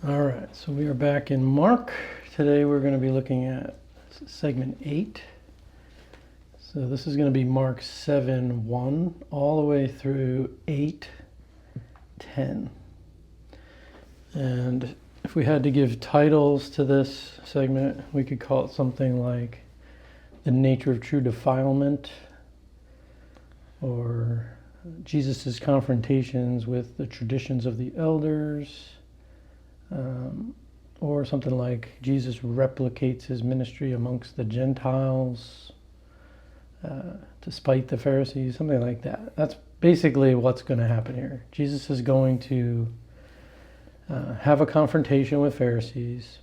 All right, so we are back in Mark. Today we're going to be looking at segment 8. So this is going to be Mark 7:1 all the way through 8:10. And if we had to give titles to this segment, we could call it something like The Nature of True Defilement, or Jesus' confrontations with the traditions of the elders, or something like Jesus replicates his ministry amongst the Gentiles, despite the Pharisees, something like that. That's basically what's going to happen here. Jesus is going to have a confrontation with Pharisees.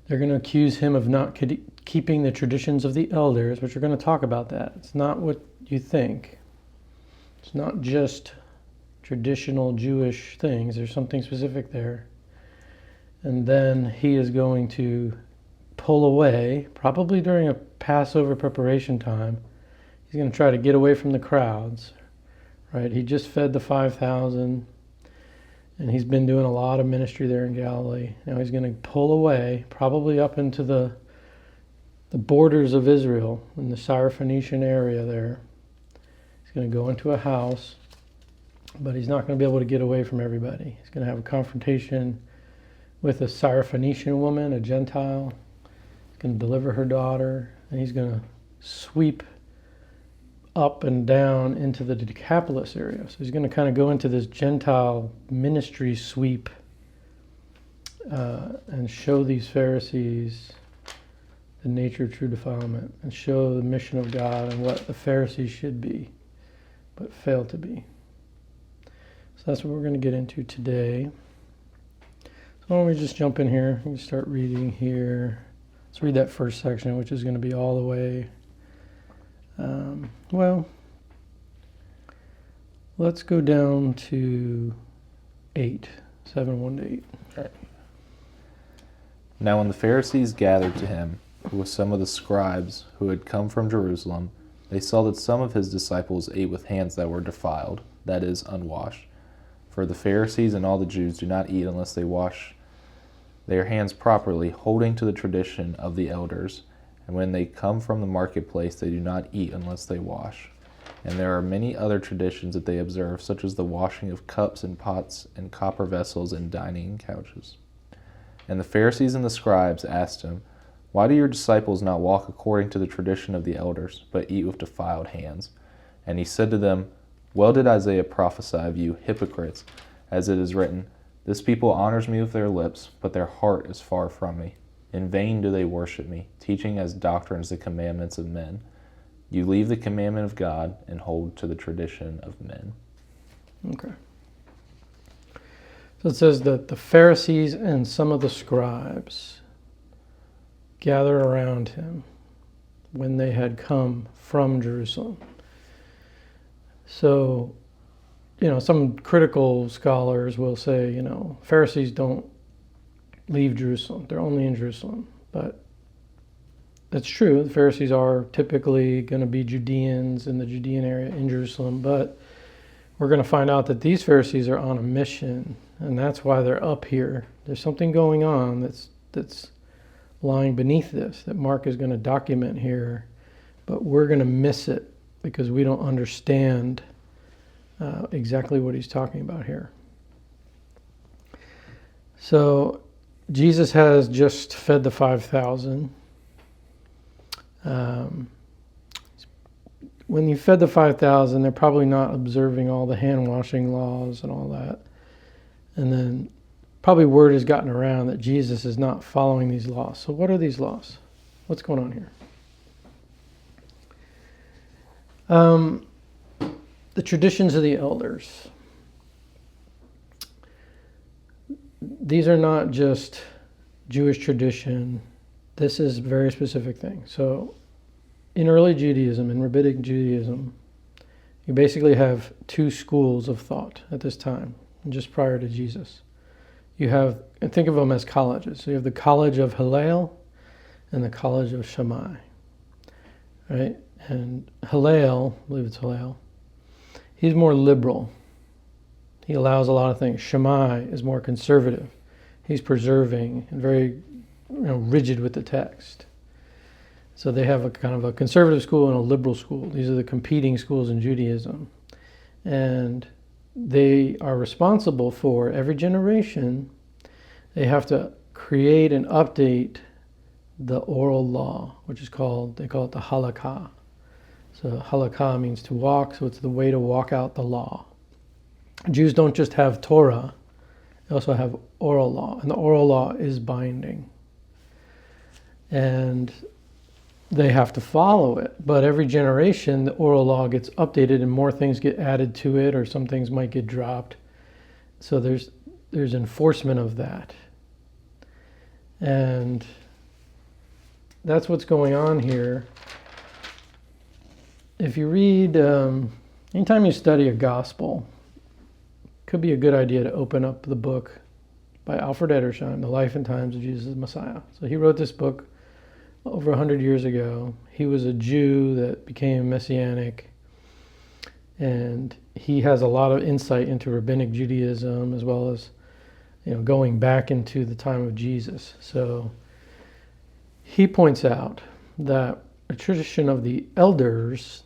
They're going to accuse him of not keeping the traditions of the elders, which we're going to talk about that. It's not what you think. It's not just traditional Jewish things. There's something specific there. And then he is going to pull away, probably during a Passover preparation time. He's going to try to get away from the crowds, right? He just fed the 5,000, and he's been doing a lot of ministry there in Galilee. Now he's going to pull away, probably up into the borders of Israel, in the Syrophoenician area there. He's going to go into a house, but he's not going to be able to get away from everybody. He's going to have a confrontation with a Syrophoenician woman, a Gentile. He's going to deliver her daughter, and he's going to sweep up and down into the Decapolis area. So he's going to kind of go into this Gentile ministry sweep and show these Pharisees the nature of true defilement, and show the mission of God and what the Pharisees should be, but fail to be. So that's what we're going to get into today. So why don't we just jump in here and start reading here. Let's read that first section, which is going to be all the way, let's go down to 8, 7:1 to 8. All right. Now when the Pharisees gathered to him with some of the scribes who had come from Jerusalem, they saw that some of his disciples ate with hands that were defiled, that is, unwashed. For the Pharisees and all the Jews do not eat unless they wash their hands properly, holding to the tradition of the elders. And when they come from the marketplace, they do not eat unless they wash. And there are many other traditions that they observe, such as the washing of cups and pots and copper vessels and dining couches. And the Pharisees and the scribes asked him, "Why do your disciples not walk according to the tradition of the elders, but eat with defiled hands?" And he said to them, "Well did Isaiah prophesy of you, hypocrites, as it is written, 'This people honors me with their lips, but their heart is far from me. In vain do they worship me, teaching as doctrines the commandments of men. You leave the commandment of God and hold to the tradition of men.'" Okay. So it says that the Pharisees and some of the scribes gather around him when they had come from Jerusalem. So, some critical scholars will say, Pharisees don't leave Jerusalem. They're only in Jerusalem. But it's true. The Pharisees are typically going to be Judeans in the Judean area in Jerusalem. But we're going to find out that these Pharisees are on a mission, and that's why they're up here. There's something going on that's lying beneath this that Mark is going to document here, but we're going to miss it because we don't understand exactly what he's talking about here. So Jesus has just fed the 5,000. When you fed the 5,000, they're probably not observing all the hand washing laws and all that. And then probably word has gotten around that Jesus is not following these laws. So what are these laws? What's going on here? The traditions of the elders. These are not just Jewish tradition. This is a very specific thing. So in early Judaism, in Rabbinic Judaism, you basically have two schools of thought at this time, just prior to Jesus. You have, and think of them as colleges. So you have the College of Hillel and the College of Shammai, right? And Hillel, I believe it's Hillel, he's more liberal. He allows a lot of things. Shammai is more conservative. He's preserving and very rigid with the text. So they have a kind of a conservative school and a liberal school. These are the competing schools in Judaism. And they are responsible for every generation. They have to create and update the oral law, which is called, they call it the halakha. So halakha means to walk, so it's the way to walk out the law. Jews don't just have Torah, they also have oral law, and the oral law is binding. And they have to follow it, but every generation the oral law gets updated and more things get added to it, or some things might get dropped. So there's enforcement of that. And that's what's going on here. If you read, anytime you study a gospel, it could be a good idea to open up the book by Alfred Edersheim, The Life and Times of Jesus the Messiah. So he wrote this book over 100 years ago. He was a Jew that became Messianic, and he has a lot of insight into rabbinic Judaism as well as going back into the time of Jesus. So he points out that a tradition of the elders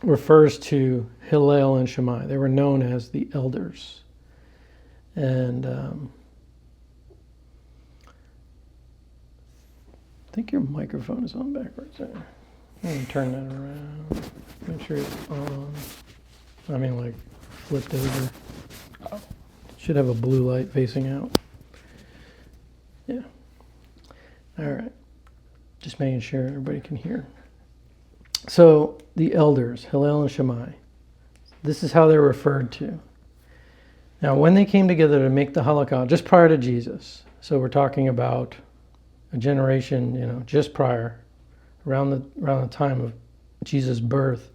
refers to Hillel and Shammai. They were known as the elders. And I think your microphone is on backwards there. I'm going to turn that around. Make sure it's on. I mean, like flipped over. Oh. Should have a blue light facing out. Yeah. All right. Just making sure everybody can hear. So the elders, Hillel and Shammai, this is how they're referred to. Now, when they came together to make the halakha, just prior to Jesus, so we're talking about a generation, just prior, around the time of Jesus' birth,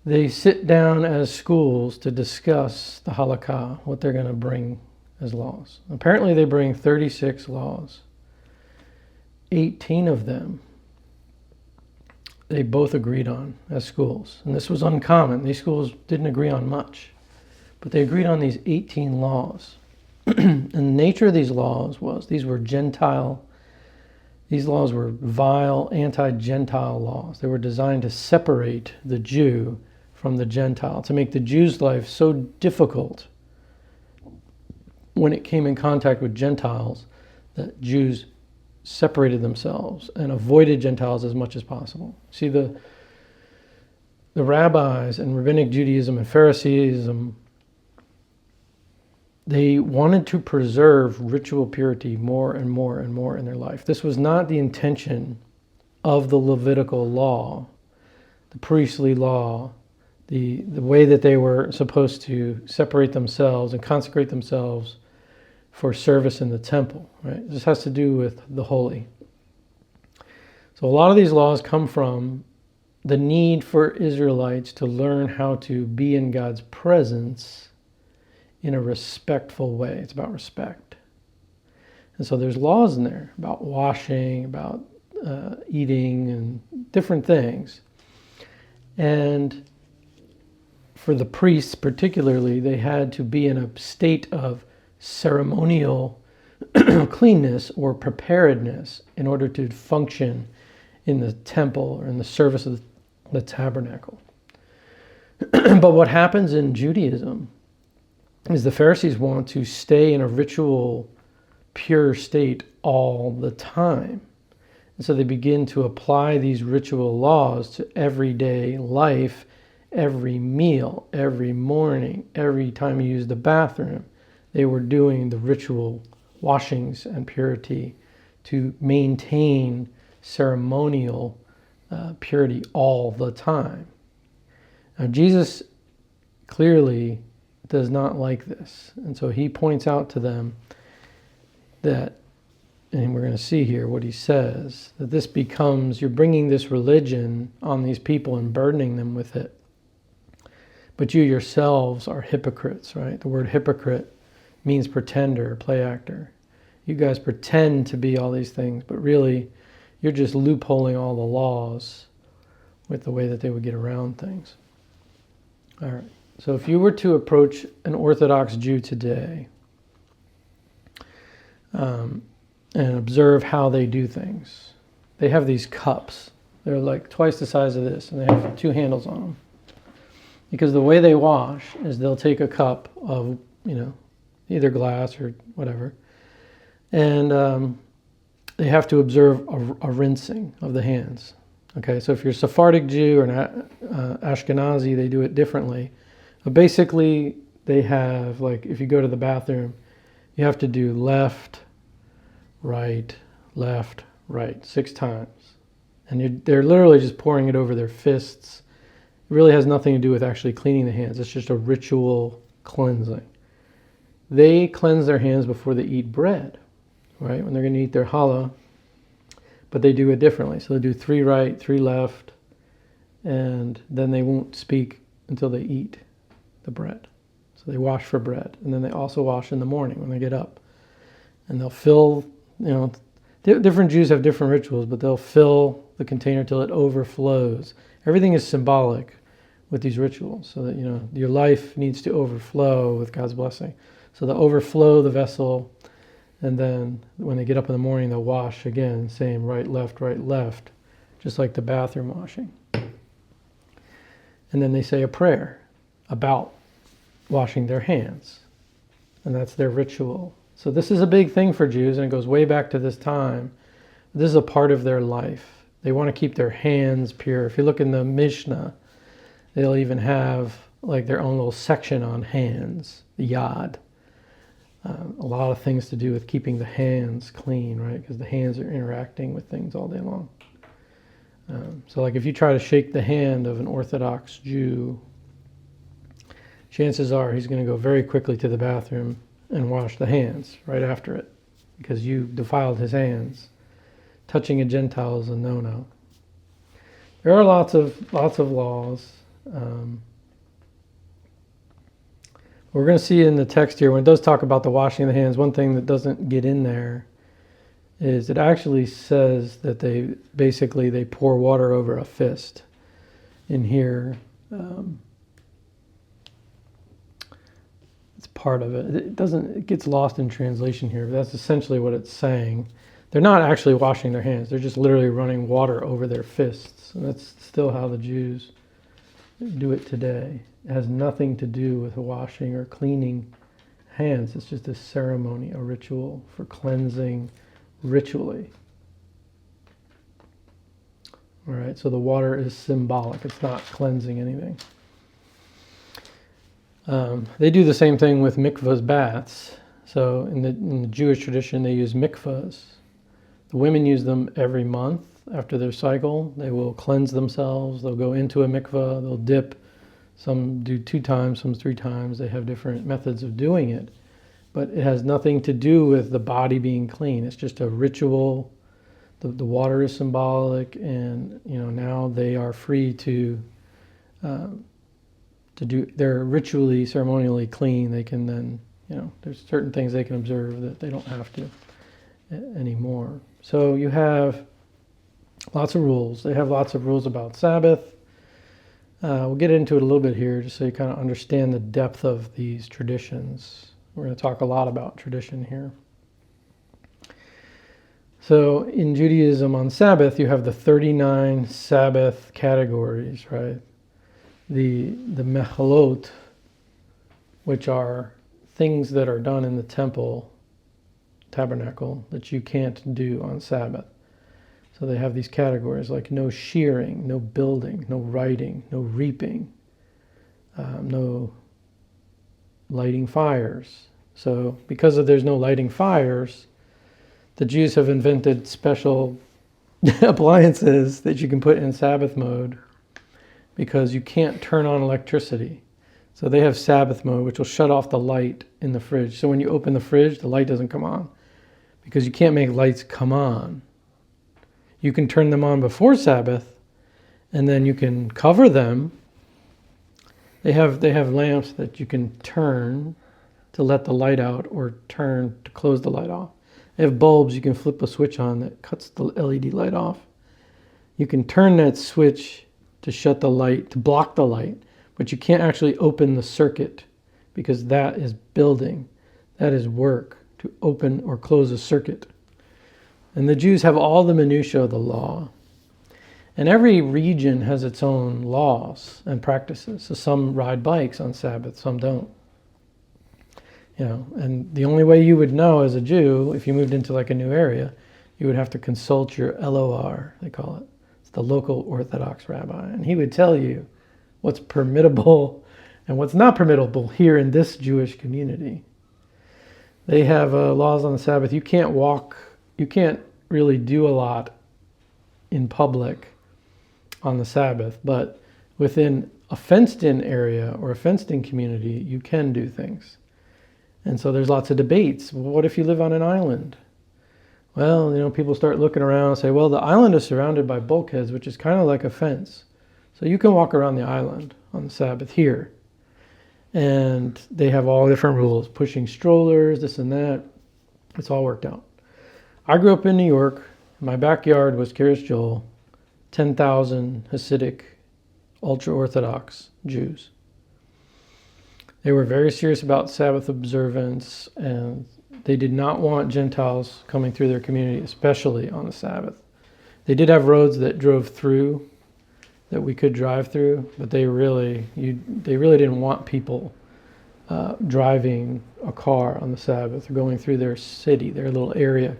they sit down as schools to discuss the halakha, what they're going to bring as laws. Apparently they bring 36 laws. 18 of them they both agreed on as schools. And this was uncommon. These schools didn't agree on much. But they agreed on these 18 laws. And the nature of these laws was, these were vile, anti-Gentile laws. They were designed to separate the Jew from the Gentile, to make the Jew's life so difficult when it came in contact with Gentiles that Jews separated themselves and avoided Gentiles as much as possible. See, the rabbis and rabbinic Judaism and Phariseeism, they wanted to preserve ritual purity more and more and more in their life. This was not the intention of the Levitical law, the priestly law, the way that they were supposed to separate themselves and consecrate themselves for service in the temple, right? This has to do with the holy. So a lot of these laws come from the need for Israelites to learn how to be in God's presence in a respectful way. It's about respect. And so there's laws in there about washing, about eating, and different things. And for the priests particularly, they had to be in a state of ceremonial cleanness or preparedness in order to function in the temple or in the service of the tabernacle. But what happens in Judaism is the Pharisees want to stay in a ritual, pure state all the time. And so they begin to apply these ritual laws to everyday life, every meal, every morning, every time you use the bathroom. They were doing the ritual washings and purity to maintain ceremonial purity all the time. Now, Jesus clearly does not like this. And so he points out to them that, and we're going to see here what he says, that this becomes, you're bringing this religion on these people and burdening them with it. But you yourselves are hypocrites, right? The word hypocrite means pretender, play actor. You guys pretend to be all these things, but really you're just loopholing all the laws with the way that they would get around things. All right. So if you were to approach an Orthodox Jew today and observe how they do things, they have these cups. They're like twice the size of this, and they have 2 handles on them. Because the way they wash is they'll take a cup of, either glass or whatever, and they have to observe a rinsing of the hands. Okay, so if you're a Sephardic Jew or an Ashkenazi, they do it differently. But basically, they have, like, if you go to the bathroom, you have to do left, right, 6 times. And they're literally just pouring it over their fists. It really has nothing to do with actually cleaning the hands. It's just a ritual cleansing. They cleanse their hands before they eat bread, right? When they're going to eat their challah, but they do it differently. So they do 3 right, 3 left, and then they won't speak until they eat the bread. So they wash for bread, and then they also wash in the morning when they get up. And they'll fill, different Jews have different rituals, but they'll fill the container till it overflows. Everything is symbolic with these rituals, so that your life needs to overflow with God's blessing. So they'll overflow the vessel, and then when they get up in the morning, they'll wash again, same right, left, just like the bathroom washing. And then they say a prayer about washing their hands, and that's their ritual. So this is a big thing for Jews, and it goes way back to this time. This is a part of their life. They want to keep their hands pure. If you look in the Mishnah, they'll even have like their own little section on hands, the yad. A lot of things to do with keeping the hands clean, right? Because the hands are interacting with things all day long. So like if you try to shake the hand of an Orthodox Jew, chances are he's going to go very quickly to the bathroom and wash the hands right after it, because you defiled his hands. Touching a Gentile is a no-no. There are lots of laws. We're going to see in the text here, when it does talk about the washing of the hands, one thing that doesn't get in there is it actually says that they pour water over a fist. In here, it's part of it. It gets lost in translation here, but that's essentially what it's saying. They're not actually washing their hands. They're just literally running water over their fists. And that's still how the Jews do it today. It has nothing to do with washing or cleaning hands. It's just a ceremony, a ritual for cleansing ritually. All right, so the water is symbolic. It's not cleansing anything. They do the same thing with mikvahs, baths. So in the Jewish tradition, they use mikvahs. The women use them every month after their cycle. They will cleanse themselves. They'll go into a mikvah. They'll dip. Some do 2 times, some 3 times. They have different methods of doing it. But it has nothing to do with the body being clean. It's just a ritual. The water is symbolic, and now they are free to do. They're ritually, ceremonially clean. They can then, there's certain things they can observe that they don't have to anymore. So you have lots of rules. They have lots of rules about Sabbath. We'll get into it a little bit here just so you kind of understand the depth of these traditions. We're going to talk a lot about tradition here. So in Judaism on Sabbath, you have the 39 Sabbath categories, right? The mechalot, which are things that are done in the temple, tabernacle, that you can't do on Sabbath. So they have these categories like no shearing, no building, no writing, no reaping, no lighting fires. So because there's no lighting fires, the Jews have invented special appliances that you can put in Sabbath mode because you can't turn on electricity. So they have Sabbath mode, which will shut off the light in the fridge. So when you open the fridge, the light doesn't come on because you can't make lights come on. You can turn them on before Sabbath, and then you can cover them. They have lamps that you can turn to let the light out or turn to close the light off. They have bulbs you can flip a switch on that cuts the LED light off. You can turn that switch to shut the light, to block the light, but you can't actually open the circuit because that is building. That is work to open or close a circuit. And the Jews have all the minutiae of the law. And every region has its own laws and practices. So some ride bikes on Sabbath, some don't. And the only way you would know as a Jew, if you moved into like a new area, you would have to consult your LOR, they call it. It's the local Orthodox rabbi. And he would tell you what's permittable and what's not permittable here in this Jewish community. They have laws on the Sabbath. You can't walk, you can't really do a lot in public on the Sabbath, but within a fenced-in area or a fenced-in community, you can do things. And so there's lots of debates. Well, what if you live on an island? Well, people start looking around and say, well, the island is surrounded by bulkheads, which is kind of like a fence. So you can walk around the island on the Sabbath here. And they have all different rules, pushing strollers, this and that. It's all worked out. I grew up in New York. My backyard was Kiryas Joel, 10,000 Hasidic, ultra-Orthodox Jews. They were very serious about Sabbath observance, and they did not want Gentiles coming through their community, especially on the Sabbath. They did have roads that drove through, that we could drive through, but they really didn't want people driving a car on the Sabbath or going through their city, their little area.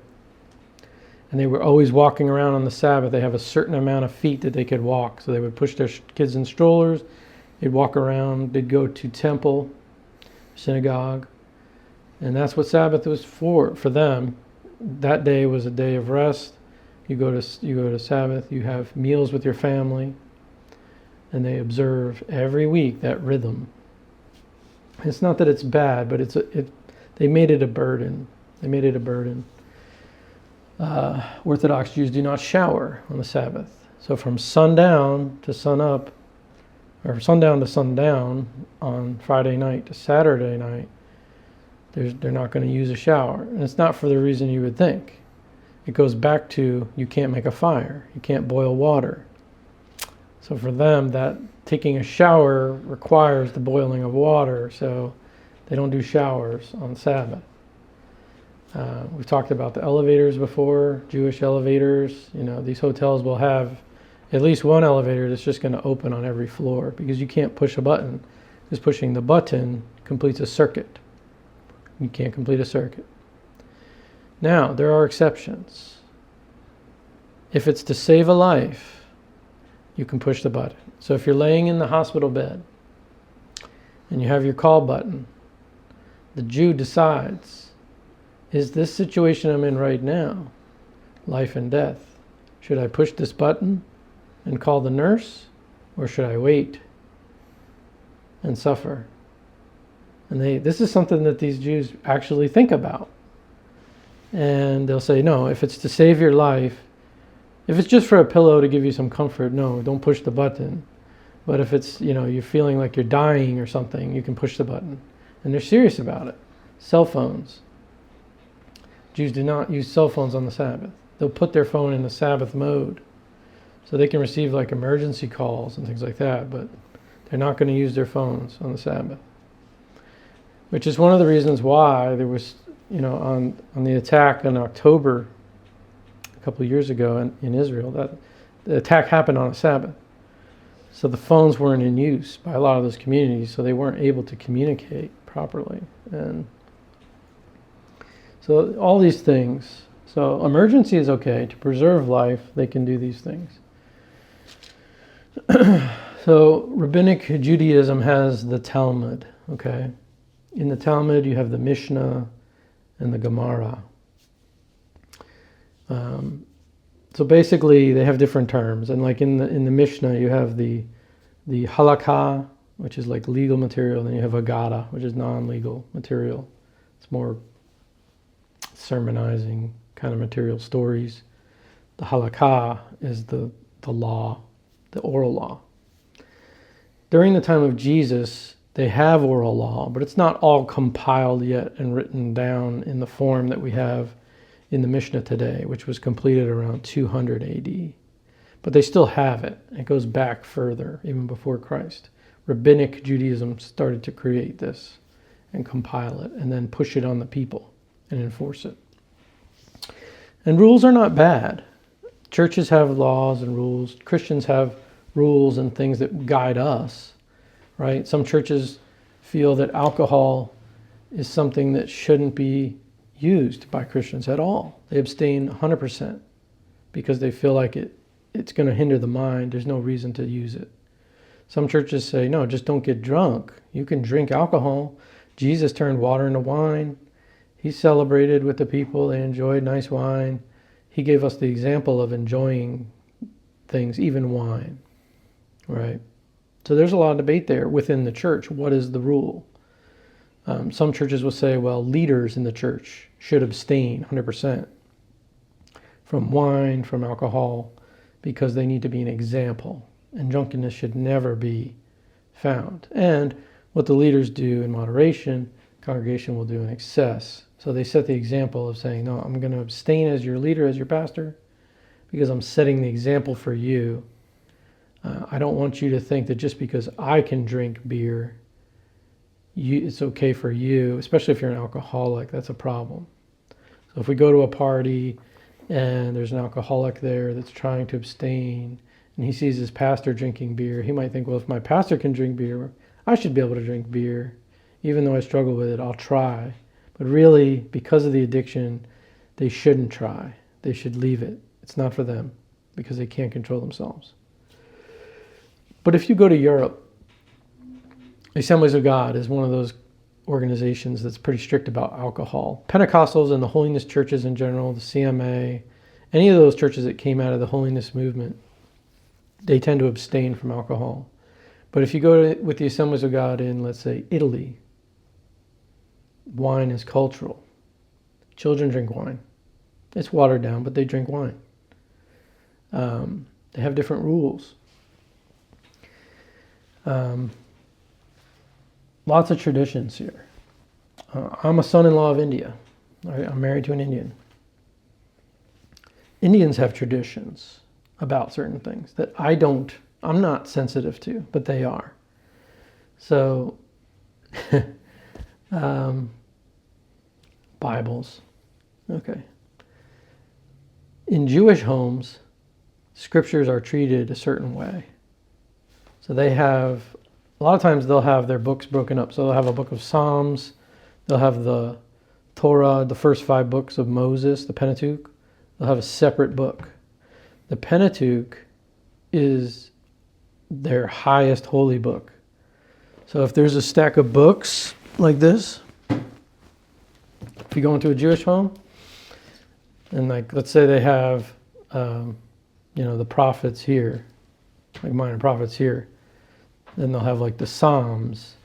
And they were always walking around on the Sabbath. They have a certain amount of feet that they could walk. So they would push their kids in strollers. They'd walk around. They'd go to temple, synagogue. And that's what Sabbath was for them. That day was a day of rest. You go to Sabbath. You have meals with your family. And they observe every week that rhythm. It's not that it's bad, but they made it a burden. They made it a burden. Orthodox Jews do not shower on the Sabbath. So from sundown to sunup, or sundown to sundown on Friday night to Saturday night, they're not going to use a shower. And it's not for the reason you would think. It goes back to you can't make a fire. You can't boil water. So for them, that taking a shower requires the boiling of water. So they don't do showers on Sabbath. We've talked about the elevators before, Jewish elevators. These hotels will have at least one elevator that's just going to open on every floor because you can't push a button. Just pushing the button completes a circuit. You can't complete a circuit. Now, there are exceptions. If it's to save a life, you can push the button. So if you're laying in the hospital bed and you have your call button, the Jew decides, is this situation I'm in right now life and death? Should I push this button and call the nurse, or should I wait and suffer? And this is something that these Jews actually think about. And they'll say, no, if it's to save your life, if it's just for a pillow to give you some comfort, no, don't push the button. But if it's, you're feeling like you're dying or something, you can push the button. And they're serious about it. Cell phones. Jews do not use cell phones on the Sabbath. They'll put their phone in the Sabbath mode so they can receive like emergency calls and things like that, but they're not going to use their phones on the Sabbath. Which is one of the reasons why there was, on the attack in October a couple of years ago in Israel, that the attack happened on a Sabbath. So the phones weren't in use by a lot of those communities, so they weren't able to communicate properly. And so all these things. So emergency is okay. To preserve life, they can do these things. So rabbinic Judaism has the Talmud, okay? In the Talmud, you have the Mishnah and the Gemara. So basically, they have different terms. And like in the Mishnah, you have the halakha, which is like legal material. Then you have Haggadah, which is non-legal material. It's more sermonizing kind of material, stories. The halakha is the law, the oral law. During the time of Jesus, they have oral law, but it's not all compiled yet and written down in the form that we have in the Mishnah today, which was completed around 200 AD. But they still have it. It goes back further, even before Christ, Rabbinic Judaism started to create this and compile it and then push it on the people and enforce it. And rules are not bad. Churches have laws and rules. Christians have rules and things that guide us, right? Some churches feel that alcohol is something that shouldn't be used by Christians at all. They abstain 100% because they feel like it's going to hinder the mind. There's no reason to use it. Some churches say, no, just don't get drunk. You can drink alcohol. Jesus turned water into wine. He celebrated with the people. They enjoyed nice wine. He gave us the example of enjoying things, even wine, right? So there's a lot of debate there within the church. What is the rule? Some churches will say, well, leaders in the church should abstain 100% from wine, from alcohol, because they need to be an example. And drunkenness should never be found. And what the leaders do in moderation, congregation will do in excess. So they set the example of saying, no, I'm going to abstain as your leader, as your pastor, because I'm setting the example for you. I don't want you to think that just because I can drink beer, it's okay for you, especially if you're an alcoholic. That's a problem. So if we go to a party and there's an alcoholic there that's trying to abstain, and he sees his pastor drinking beer, he might think, well, if my pastor can drink beer, I should be able to drink beer. Even though I struggle with it, I'll try. But really, because of the addiction, they shouldn't try. They should leave it. It's not for them because they can't control themselves. But if you go to Europe, Assemblies of God is one of those organizations that's pretty strict about alcohol. Pentecostals and the holiness churches in general, the CMA, any of those churches that came out of the holiness movement, they tend to abstain from alcohol. But if you go with the Assemblies of God in, let's say, Italy, wine is cultural. Children drink wine. It's watered down, but they drink wine. They have different rules. Lots of traditions here. I'm a son-in-law of India. I'm married to an Indian. Indians have traditions about certain things that I'm not sensitive to, but they are. So, Bibles. Okay. In Jewish homes, scriptures are treated a certain way. So they have, a lot of times they'll have their books broken up. So they'll have a book of Psalms, they'll have the Torah, the first 5 books of Moses, the Pentateuch. They'll have a separate book. The Pentateuch is their highest holy book. So if there's a stack of books like this, if you go into a Jewish home, and like, let's say they have, the prophets here, like minor prophets here, then they'll have like the Psalms.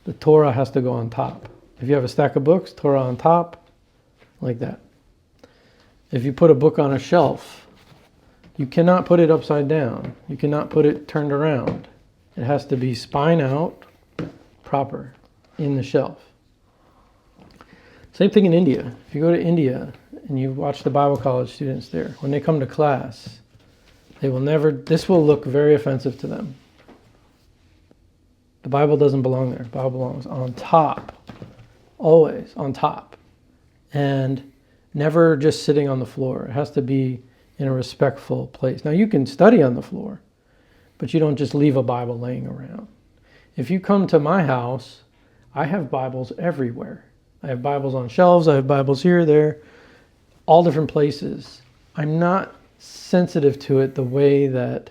The Torah has to go on top. If you have a stack of books, Torah on top, like that. If you put a book on a shelf, you cannot put it upside down. You cannot put it turned around. It has to be spine out, proper, in the shelf. Same thing in India. If you go to India and you watch the Bible college students there, when they come to class, this will look very offensive to them. The Bible doesn't belong there. The Bible belongs on top, always on top, and never just sitting on the floor. It has to be in a respectful place. Now you can study on the floor, but you don't just leave a Bible laying around. If you come to my house, I have Bibles everywhere. I have Bibles on shelves. I have Bibles here, there, all different places. I'm not sensitive to it the way that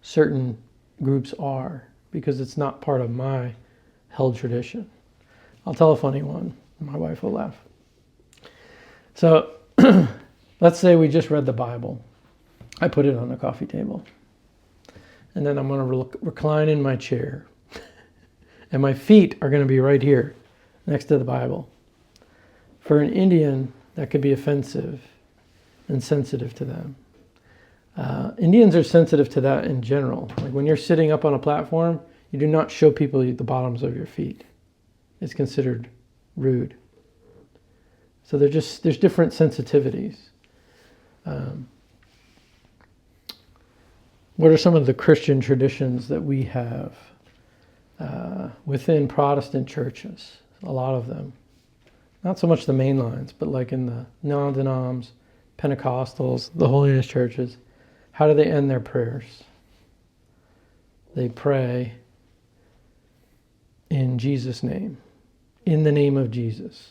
certain groups are, because it's not part of my held tradition. I'll tell a funny one. My wife will laugh. So let's say we just read the Bible. I put it on the coffee table. And then I'm going to recline in my chair. And my feet are going to be right here next to the Bible. For an Indian, that could be offensive and sensitive to them. Indians are sensitive to that in general. Like when you're sitting up on a platform, you do not show people the bottoms of your feet. It's considered rude. So there's different sensitivities. What are some of the Christian traditions that we have? within Protestant churches, a lot of them. Not so much the main lines, but like in the non-denoms, Pentecostals, the holiest churches, how do they end their prayers? They pray in Jesus' name, in the name of Jesus.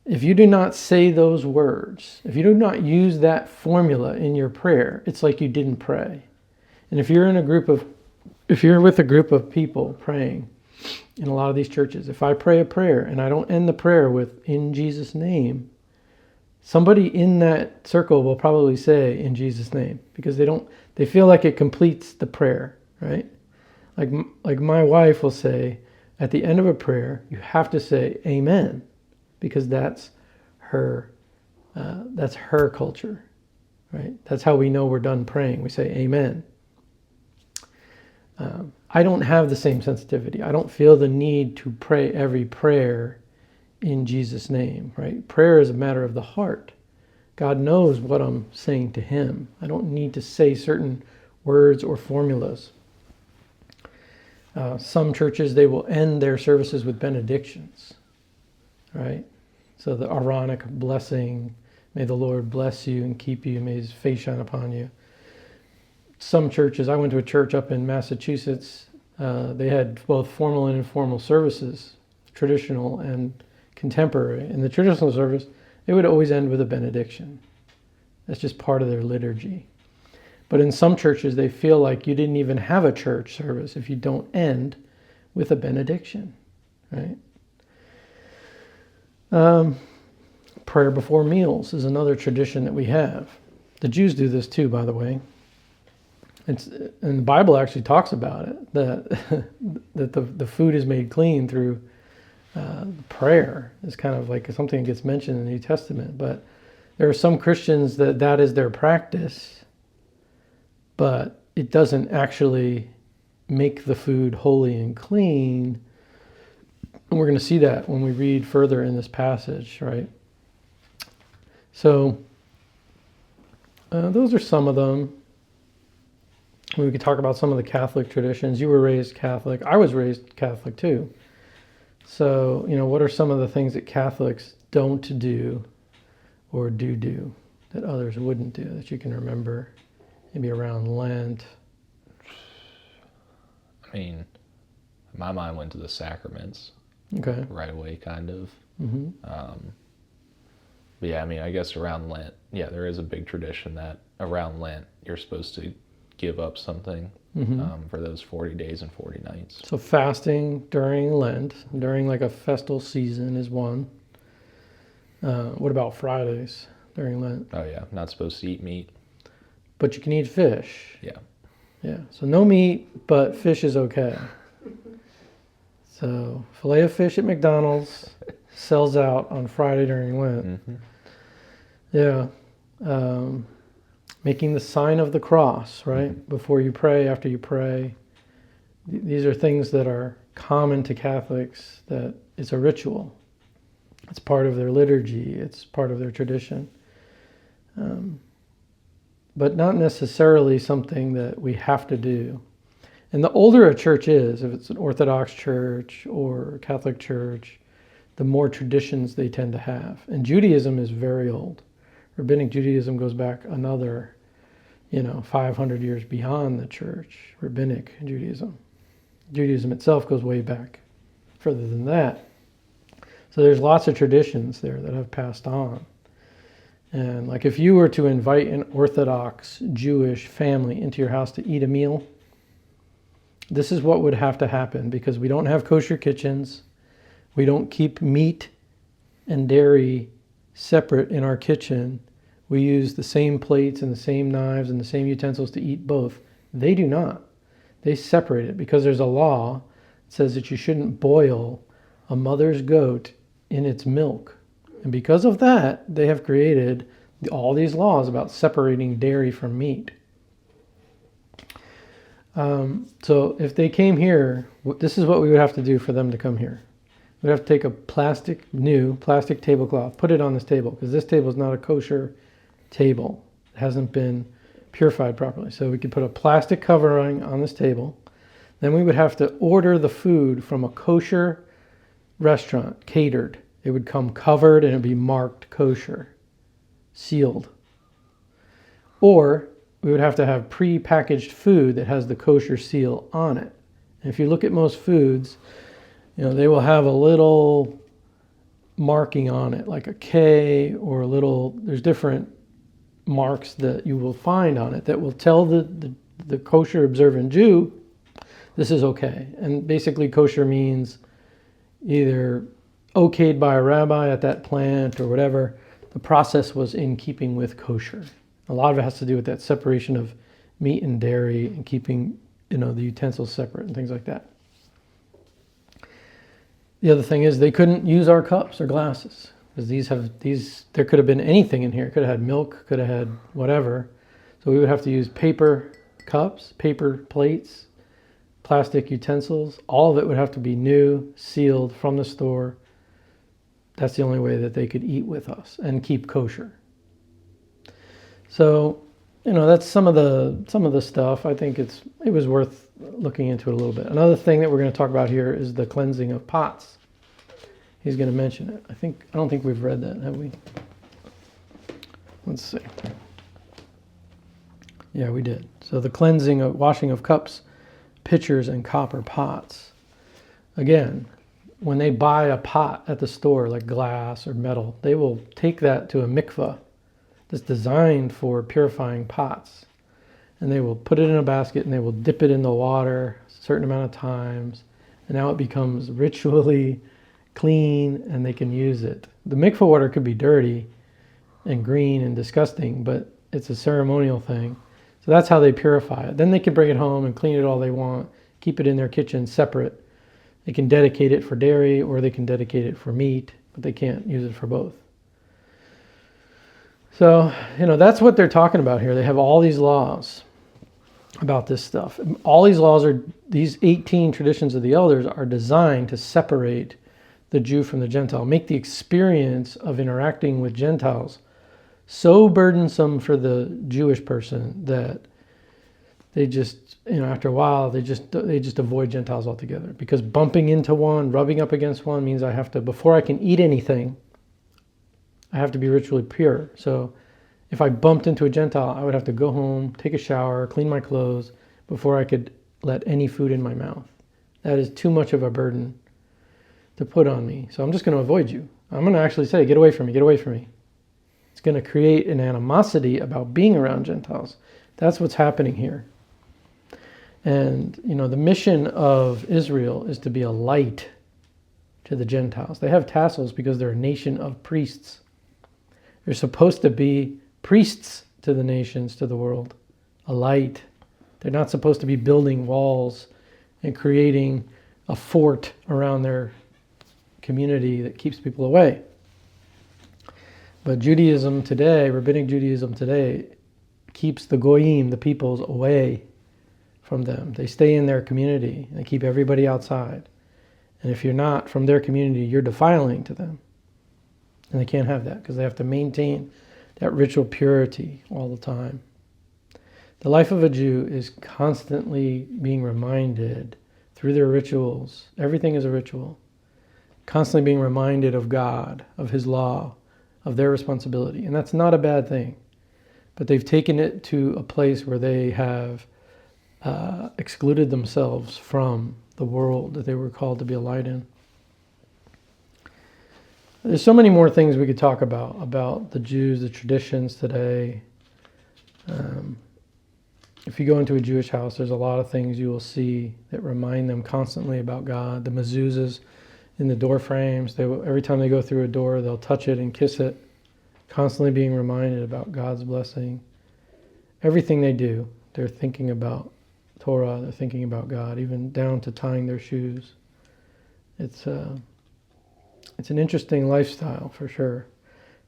If you do not say those words, if you do not use that formula in your prayer, it's like you didn't pray. And if you're with a group of people praying in a lot of these churches, if I pray a prayer and I don't end the prayer with "in Jesus' name," somebody in that circle will probably say "in Jesus' name" because they feel like it completes the prayer, right? Like my wife will say at the end of a prayer, you have to say "Amen," because that's her culture, right? That's how we know we're done praying. We say "Amen." I don't have the same sensitivity. I don't feel the need to pray every prayer in Jesus' name, right? Prayer is a matter of the heart. God knows what I'm saying to him. I don't need to say certain words or formulas. Some churches, they will end their services with benedictions, right? So the Aaronic blessing, may the Lord bless you and keep you, may his face shine upon you. Some churches, I went to a church up in Massachusetts, they had both formal and informal services, traditional and contemporary. In the traditional service, it would always end with a benediction. That's just part of their liturgy. But in some churches, they feel like you didn't even have a church service if you don't end with a benediction, right? Prayer before meals is another tradition that we have. The Jews do this too, by the way. And the Bible actually talks about it, that the food is made clean through prayer. It's kind of like something that gets mentioned in the New Testament. But there are some Christians that is their practice, but it doesn't actually make the food holy and clean. And we're going to see that when we read further in this passage, right? So those are some of them. We could talk about some of the Catholic traditions. You were raised Catholic. I was raised Catholic too. So, what are some of the things that Catholics don't do or do that others wouldn't do that you can remember? Maybe around Lent. I mean, my mind went to the sacraments. Okay. Right away, kind of. Mm-hmm. But yeah, I mean, I guess around Lent, yeah, there is a big tradition that around Lent you're supposed to give up something for those 40 days and 40 nights. So fasting during Lent, during like a festal season is one. What about Fridays during Lent? Oh yeah, not supposed to eat meat. But you can eat fish. Yeah. Yeah, so no meat, but fish is okay. So filet of fish at McDonald's sells out on Friday during Lent. Yeah. Making the sign of the cross, right? Before you pray, after you pray. These are things that are common to Catholics, that it's a ritual. It's part of their liturgy. It's part of their tradition. But not necessarily something that we have to do. And the older a church is, if it's an Orthodox church or Catholic church, the more traditions they tend to have. And Judaism is very old. Rabbinic Judaism goes back another, 500 years beyond the church. Rabbinic Judaism. Judaism itself goes way back, further than that. So there's lots of traditions there that have passed on. And like if you were to invite an Orthodox Jewish family into your house to eat a meal, this is what would have to happen, because we don't have kosher kitchens. We don't keep meat and dairy separate in our kitchen. We use the same plates and the same knives and the same utensils to eat both. They do not. They separate it because there's a law that says that you shouldn't boil a mother's goat in its milk. And because of that, they have created all these laws about separating dairy from meat. So if they came here, this is what we would have to do for them to come here. We'd have to take a new plastic tablecloth, put it on this table, because this table is not a kosher table. It hasn't been purified properly. So we could put a plastic covering on this table. then we would have to order the food from a kosher restaurant, catered. It would come covered and it would be marked kosher, sealed. Or we would have to have pre-packaged food that has the kosher seal on it. And if you look at most foods, they will have a little marking on it, like a K or a little, there's different marks that you will find on it that will tell the kosher observant Jew this is okay. And basically kosher means either okayed by a rabbi at that plant or whatever. The process was in keeping with kosher. A lot of it has to do with that separation of meat and dairy and keeping the utensils separate and things like that. The other thing is they couldn't use our cups or glasses because there could have been anything in here. Could have had milk, could have had whatever. So we would have to use paper cups, paper plates, plastic utensils. All of it would have to be new, sealed from the store. That's the only way that they could eat with us and keep kosher. So, that's some of the stuff. I think it was worth looking into it a little bit. Another thing that we're going to talk about here is the cleansing of pots. He's going to mention it. I don't think we've read that, have we? Let's see. Yeah, we did. So the washing of cups, pitchers, and copper pots. Again, when they buy a pot at the store, like glass or metal, they will take that to a mikvah that's designed for purifying pots. And they will put it in a basket and they will dip it in the water a certain amount of times. And now it becomes ritually clean and they can use it. The mikvah water could be dirty and green and disgusting, but it's a ceremonial thing. So that's how they purify it. Then they can bring it home and clean it all they want, keep it in their kitchen separate. They can dedicate it for dairy or they can dedicate it for meat, but they can't use it for both. So, that's what they're talking about here. They have all these laws about this stuff. All these laws these 18 traditions of the elders are designed to separate the Jew from the Gentile, make the experience of interacting with Gentiles so burdensome for the Jewish person that they just, after a while, they just avoid Gentiles altogether. Because bumping into one, rubbing up against one means I have to, before I can eat anything, I have to be ritually pure. So if I bumped into a Gentile, I would have to go home, take a shower, clean my clothes before I could let any food in my mouth. That is too much of a burden to put on me. So I'm just going to avoid you. I'm going to actually say, get away from me, get away from me. It's going to create an animosity about being around Gentiles. That's what's happening here. And, the mission of Israel is to be a light to the Gentiles. They have tassels because they're a nation of priests. They're supposed to be priests to the nations, to the world, a light. They're not supposed to be building walls and creating a fort around their community that keeps people away. But Judaism today, rabbinic Judaism today, keeps the goyim, the peoples, away from them. They stay in their community. They keep everybody outside. And if you're not from their community, you're defiling to them. And they can't have that because they have to maintain that ritual purity all the time. The life of a Jew is constantly being reminded through their rituals. Everything is a ritual. Constantly being reminded of God, of His law, of their responsibility. And that's not a bad thing. But they've taken it to a place where they have excluded themselves from the world that they were called to be a light in. There's so many more things we could talk about the Jews, the traditions today. If you go into a Jewish house, there's a lot of things you will see that remind them constantly about God. The mezuzahs in the door frames, every time they go through a door, they'll touch it and kiss it, constantly being reminded about God's blessing. Everything they do, they're thinking about Torah, they're thinking about God, even down to tying their shoes. It's an interesting lifestyle for sure.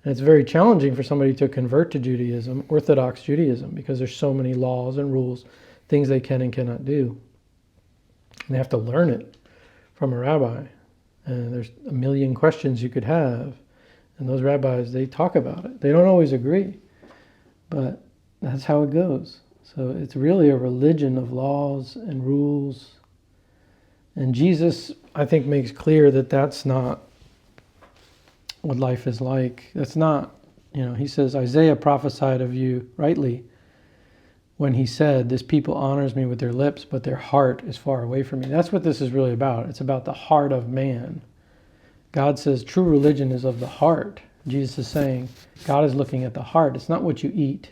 And it's very challenging for somebody to convert to Judaism, Orthodox Judaism, because there's so many laws and rules, things they can and cannot do. And they have to learn it from a rabbi. And there's a million questions you could have. And those rabbis, they talk about it. They don't always agree, but that's how it goes. So it's really a religion of laws and rules And Jesus, I think, makes clear that that's not what life is like. That's not, he says, Isaiah prophesied of you rightly when he said, this people honors me with their lips, but their heart is far away from me. That's what this is really about. It's about the heart of man. God says true religion is of the heart. Jesus is saying God is looking at the heart. It's not what you eat.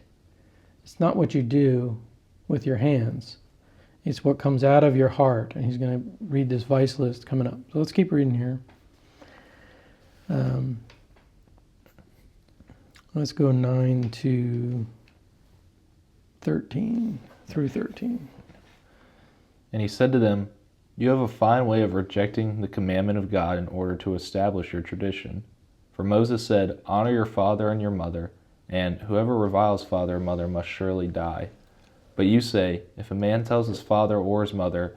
It's not what you do with your hands. It's what comes out of your heart. And he's going to read this vice list coming up. So let's keep reading here. Let's go 9 to 13 through 13. And he said to them, you have a fine way of rejecting the commandment of God in order to establish your tradition. For Moses said, honor your father and your mother, and whoever reviles father or mother must surely die. But you say, if a man tells his father or his mother,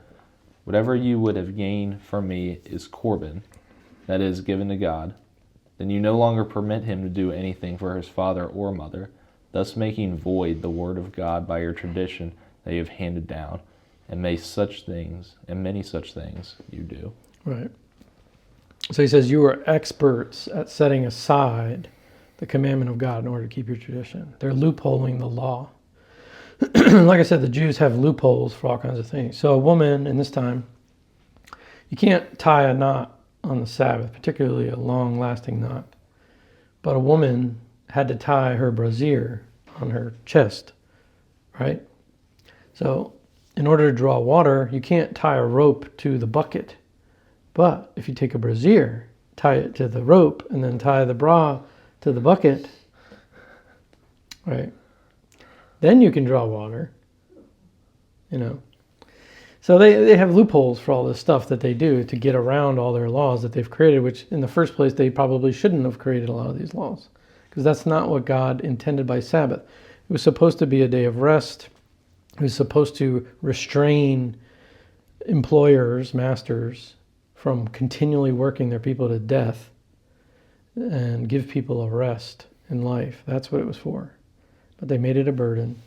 whatever you would have gained from me is Corban, that is, given to God, then you no longer permit him to do anything for his father or mother, thus making void the word of God by your tradition that you have handed down, and many such things you do. Right. So he says you are experts at setting aside the commandment of God in order to keep your tradition. They're loopholing the law. Like I said, the Jews have loopholes for all kinds of things. So a woman in this time, you can't tie a knot on the Sabbath, particularly a long-lasting knot. But a woman had to tie her brassiere on her chest, right? So in order to draw water, you can't tie a rope to the bucket. But if you take a brassiere, tie it to the rope, and then tie the bra to the bucket, right? Then you can draw water, So they have loopholes for all this stuff that they do to get around all their laws that they've created, which in the first place, they probably shouldn't have created a lot of these laws, because that's not what God intended by Sabbath. It was supposed to be a day of rest. It was supposed to restrain employers, masters, from continually working their people to death and give people a rest in life. That's what it was for. But they made it a burden.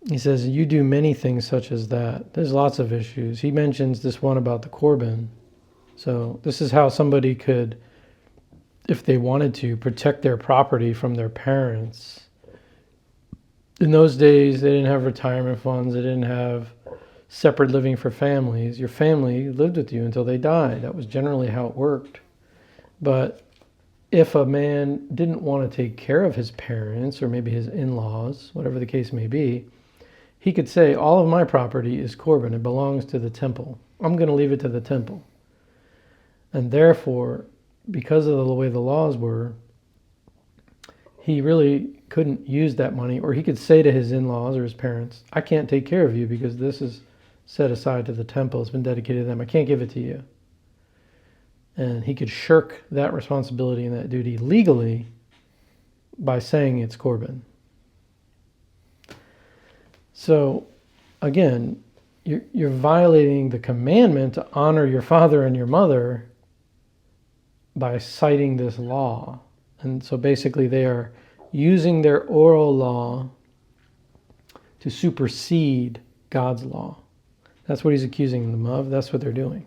He says, you do many things such as that. There's lots of issues. He mentions this one about the Corban. So this is how somebody could, if they wanted to, protect their property from their parents. In those days, they didn't have retirement funds. They didn't have separate living for families. Your family lived with you until they died. That was generally how it worked. But if a man didn't want to take care of his parents or maybe his in-laws, whatever the case may be, he could say, all of my property is Corban. It belongs to the temple. I'm going to leave it to the temple. And therefore, because of the way the laws were, he really couldn't use that money. Or he could say to his in-laws or his parents, I can't take care of you because this is set aside to the temple. It's been dedicated to them. I can't give it to you. And he could shirk that responsibility and that duty legally by saying it's Corban. So, again, you're violating the commandment to honor your father and your mother by citing this law. And so basically they are using their oral law to supersede God's law. That's what he's accusing them of. That's what they're doing.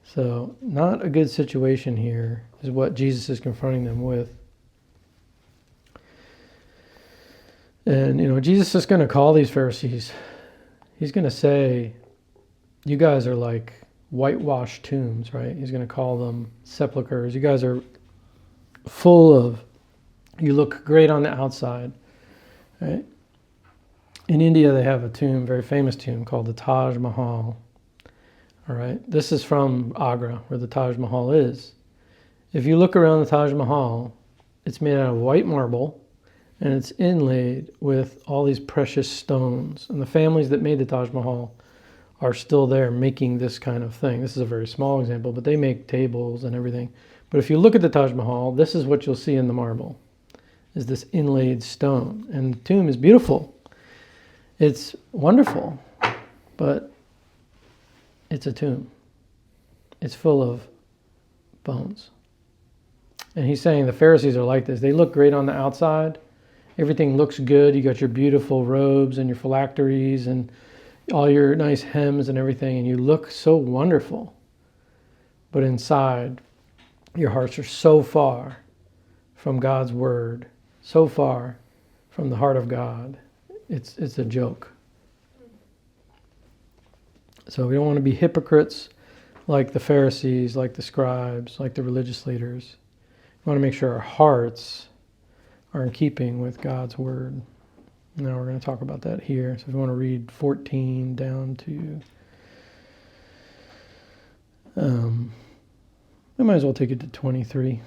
So not a good situation here is what Jesus is confronting them with. And, Jesus is going to call these Pharisees. He's going to say, you guys are like whitewashed tombs, right? He's going to call them sepulchers. You guys are full of, you look great on the outside, right? In India, they have a tomb, very famous tomb called the Taj Mahal. All right, this is from Agra, where the Taj Mahal is. If you look around the Taj Mahal, it's made out of white marble, and it's inlaid with all these precious stones. And the families that made the Taj Mahal are still there making this kind of thing. This is a very small example, but they make tables and everything. But if you look at the Taj Mahal, this is what you'll see in the marble, is this inlaid stone. And the tomb is beautiful. It's wonderful, but it's a tomb. It's full of bones. And he's saying the Pharisees are like this. They look great on the outside. everything looks good. You got your beautiful robes and your phylacteries and all your nice hems and everything, and you look so wonderful. But inside, your hearts are so far from God's word, so far from the heart of God. It's a joke. So we don't want to be hypocrites like the Pharisees, like the scribes, like the religious leaders. We want to make sure our hearts are in keeping with God's word. Now we're going to talk about that here. So if you want to read 14 down to... I might as well take it to 23.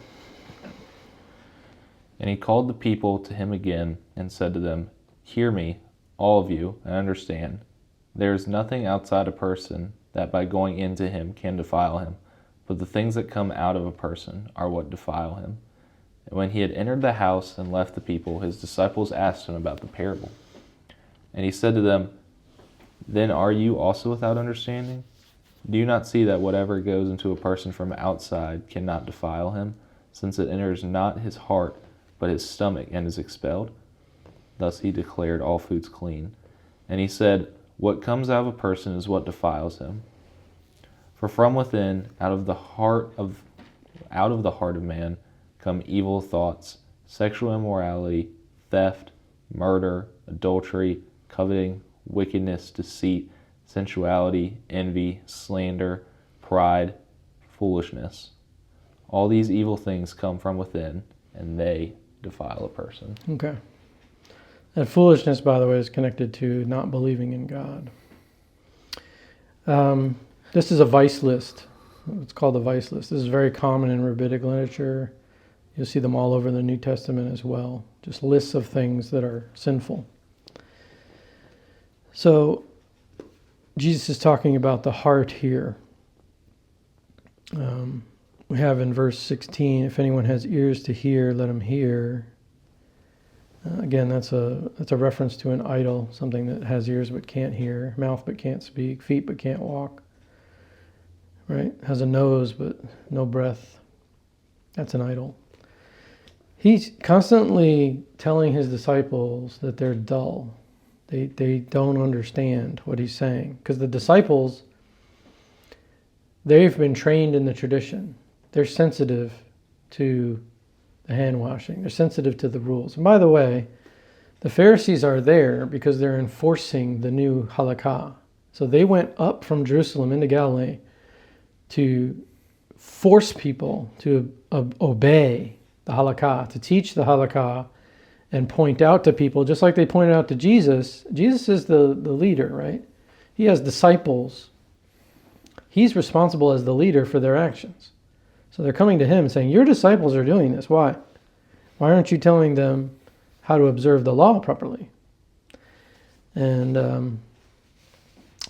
And he called the people to him again and said to them, "Hear me, all of you, and understand. There is nothing outside a person that by going into him can defile him, but the things that come out of a person are what defile him." And when he had entered the house and left the people, his disciples asked him about the parable. And he said to them, "Then are you also without understanding? Do you not see that whatever goes into a person from outside cannot defile him, since it enters not his heart, but his stomach, and is expelled?" Thus he declared all foods clean. And he said, "What comes out of a person is what defiles him. For from within, out of the heart of man, come evil thoughts, sexual immorality, theft, murder, adultery, coveting, wickedness, deceit, sensuality, envy, slander, pride, foolishness. All these evil things come from within, and they defile a person." Okay. That foolishness, by the way, is connected to not believing in God. This is a vice list. It's called the vice list. This is very common in rabbinic literature. You'll see them all over the New Testament as well. Just lists of things that are sinful. So Jesus is talking about the heart here. We have in verse 16, "If anyone has ears to hear, let him hear." Again, that's a reference to an idol, something that has ears but can't hear, mouth but can't speak, feet but can't walk. Right? Has a nose but no breath. That's an idol. He's constantly telling his disciples that they're dull. They don't understand what he's saying. Because the disciples, they've been trained in the tradition. They're sensitive to the hand washing. They're sensitive to the rules. And by the way, the Pharisees are there because they're enforcing the new halakha. So they went up from Jerusalem into Galilee to force people to obey the halakha, to teach the halakha, and point out to people, just like they pointed out to Jesus. Jesus is the leader, right? He has disciples. He's responsible as the leader for their actions. So they're coming to him saying, "Your disciples are doing this. Why? Why aren't you telling them how to observe the law properly?" And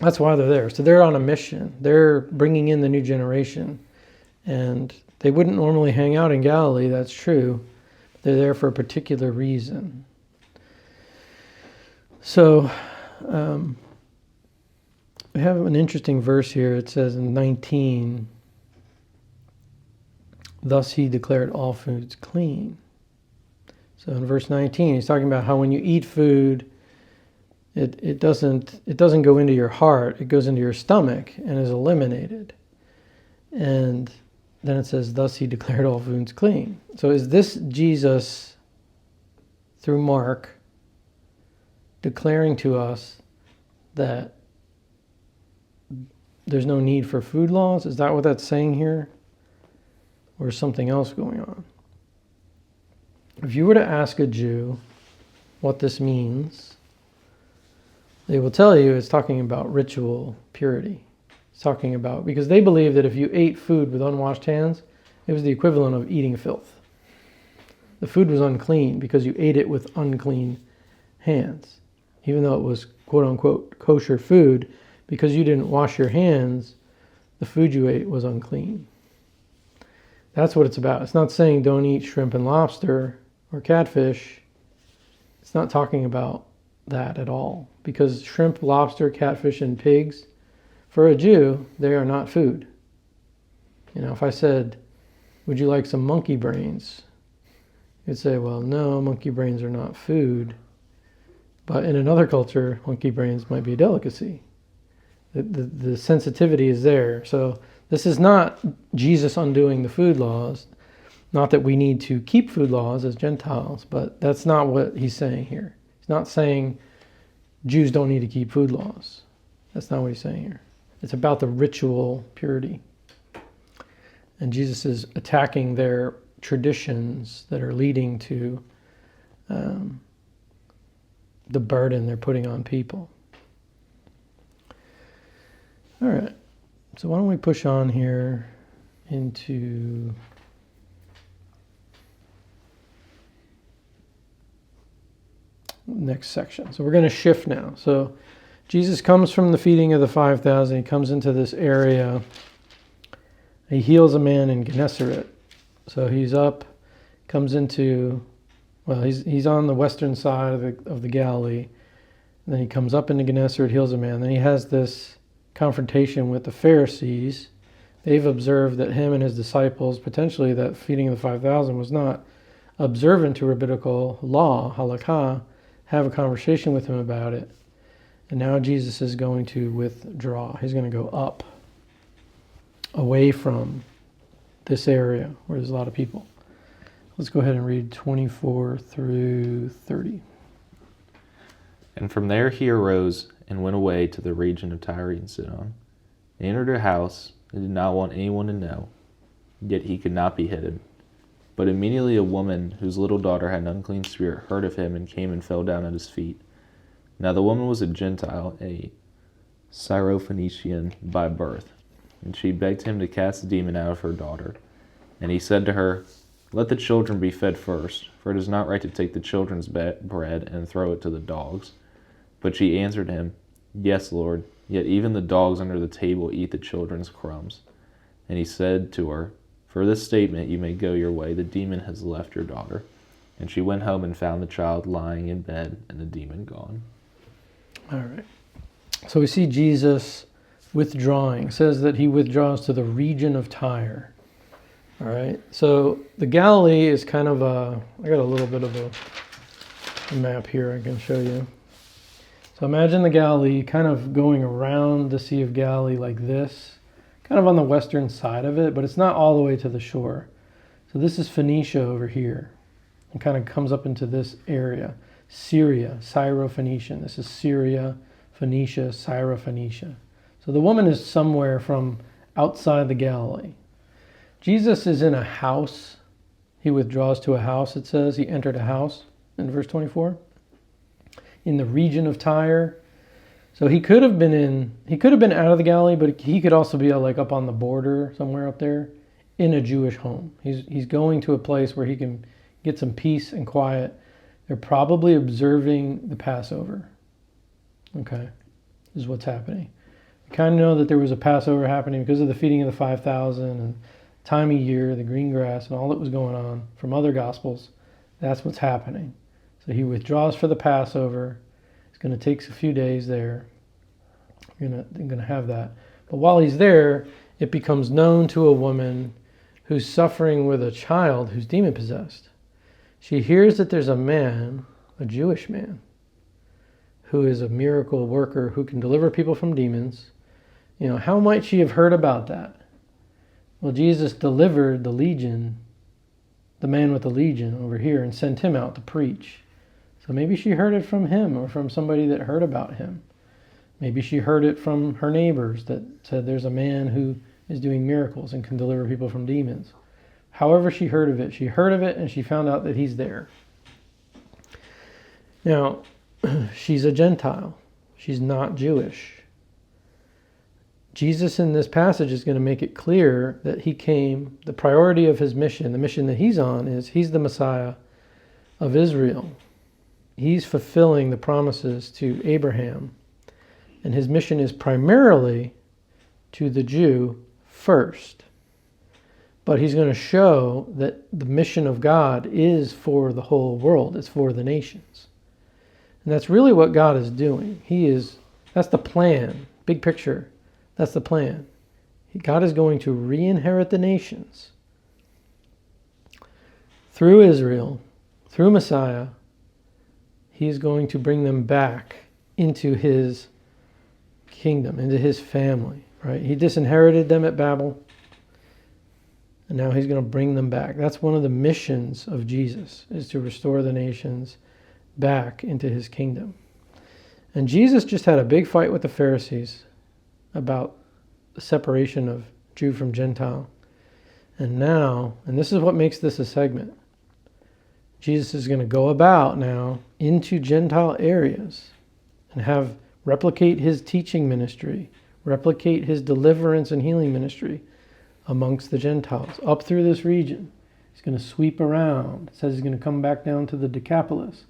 that's why they're there. So they're on a mission. They're bringing in the new generation. And they wouldn't normally hang out in Galilee, that's true. They're there for a particular reason. So we have an interesting verse here. It says in 19, "Thus he declared all foods clean." So in verse 19, he's talking about how when you eat food, it doesn't go into your heart. It goes into your stomach and is eliminated. And then it says, "Thus he declared all foods clean." So is this Jesus, through Mark, declaring to us that there's no need for food laws? Is that what that's saying here? Or is something else going on? If you were to ask a Jew what this means, they will tell you it's talking about ritual purity. It's talking about, because they believe that if you ate food with unwashed hands, it was the equivalent of eating filth. The food was unclean because you ate it with unclean hands. Even though it was quote unquote kosher food, because you didn't wash your hands, the food you ate was unclean. That's what it's about. It's not saying don't eat shrimp and lobster or catfish. It's not talking about that at all. Because shrimp, lobster, catfish, and pigs, for a Jew, they are not food. You know, if I said, "Would you like some monkey brains?" You'd say, well, no, monkey brains are not food. But in another culture, monkey brains might be a delicacy. The sensitivity is there. So this is not Jesus undoing the food laws. Not that we need to keep food laws as Gentiles, but that's not what he's saying here. He's not saying Jews don't need to keep food laws. That's not what he's saying here. It's about the ritual purity. And Jesus is attacking their traditions that are leading to the burden they're putting on people. All right. So why don't we push on here into next section. So we're going to shift now. So Jesus comes from the feeding of the 5,000. He comes into this area. He heals a man in Gennesaret. So he's up, comes into, well, he's on the western side of the Galilee. And then he comes up into Gennesaret, heals a man. Then he has this confrontation with the Pharisees. They've observed that him and his disciples, potentially that feeding of the 5,000 was not observant to rabbinical law, halakha, have a conversation with him about it. And now Jesus is going to withdraw. He's going to go up, away from this area where there's a lot of people. Let's go ahead and read 24 through 30. And from there he arose and went away to the region of Tyre and Sidon. He entered a house and did not want anyone to know, yet he could not be hidden. But immediately a woman whose little daughter had an unclean spirit heard of him and came and fell down at his feet. Now the woman was a Gentile, a Syrophoenician by birth, and she begged him to cast the demon out of her daughter. And he said to her, Let the children be fed first, for it is not right to take the children's bread and throw it to the dogs. But she answered him, Yes, Lord, yet even the dogs under the table eat the children's crumbs. And he said to her, For this statement you may go your way, the demon has left your daughter. And she went home and found the child lying in bed and the demon gone. All right. So we see Jesus withdrawing. It says that he withdraws to the region of Tyre. All right. So the Galilee is kind of I got a little bit of a map here I can show you. So imagine the Galilee kind of going around the Sea of Galilee like this, kind of on the western side of it, but it's not all the way to the shore. So this is Phoenicia over here, and kind of comes up into this area. Syria, Syrophoenician. This is Syria, Phoenicia, Syrophoenicia. So the woman is somewhere from outside the Galilee. Jesus is in a house. He withdraws to a house, it says. He entered a house in verse 24. In the region of Tyre. So he could have been out of the Galilee, but he could also be like up on the border somewhere up there in a Jewish home. He's going to a place where he can get some peace and quiet. They're probably observing the Passover. Okay, this is what's happening. We kind of know that there was a Passover happening because of the feeding of the 5,000 and time of year, the green grass, and all that was going on from other Gospels. That's what's happening. So he withdraws for the Passover. It's going to take a few days there. They're going to have that. But while he's there, it becomes known to a woman who's suffering with a child who's demon-possessed. She hears that there's a man, a Jewish man, who is a miracle worker who can deliver people from demons. You know, how might she have heard about that? Well, Jesus delivered the legion, the man with the legion over here, and sent him out to preach. So maybe she heard it from him or from somebody that heard about him. Maybe she heard it from her neighbors that said there's a man who is doing miracles and can deliver people from demons. However she heard of it and she found out that he's there. Now, she's a Gentile. She's not Jewish. Jesus in this passage is going to make it clear that he came, the priority of his mission, the mission that he's on is he's the Messiah of Israel. He's fulfilling the promises to Abraham. And his mission is primarily to the Jew first. But he's going to show that the mission of God is for the whole world. It's for the nations. And that's really what God is doing. That's the plan, big picture. That's the plan. God is going to re-inherit the nations through Israel through Messiah, he's going to bring them back into his kingdom, into his family, right? He disinherited them at Babel, and now he's going to bring them back. That's one of the missions of Jesus, is to restore the nations back into his kingdom. And Jesus just had a big fight with the Pharisees about the separation of Jew from Gentile. And now, and this is what makes this a segment, Jesus is going to go about now into Gentile areas and replicate his teaching ministry, replicate his deliverance and healing ministry amongst the Gentiles up through this region. He's going to sweep around. It says he's going to come back down to the Decapolis.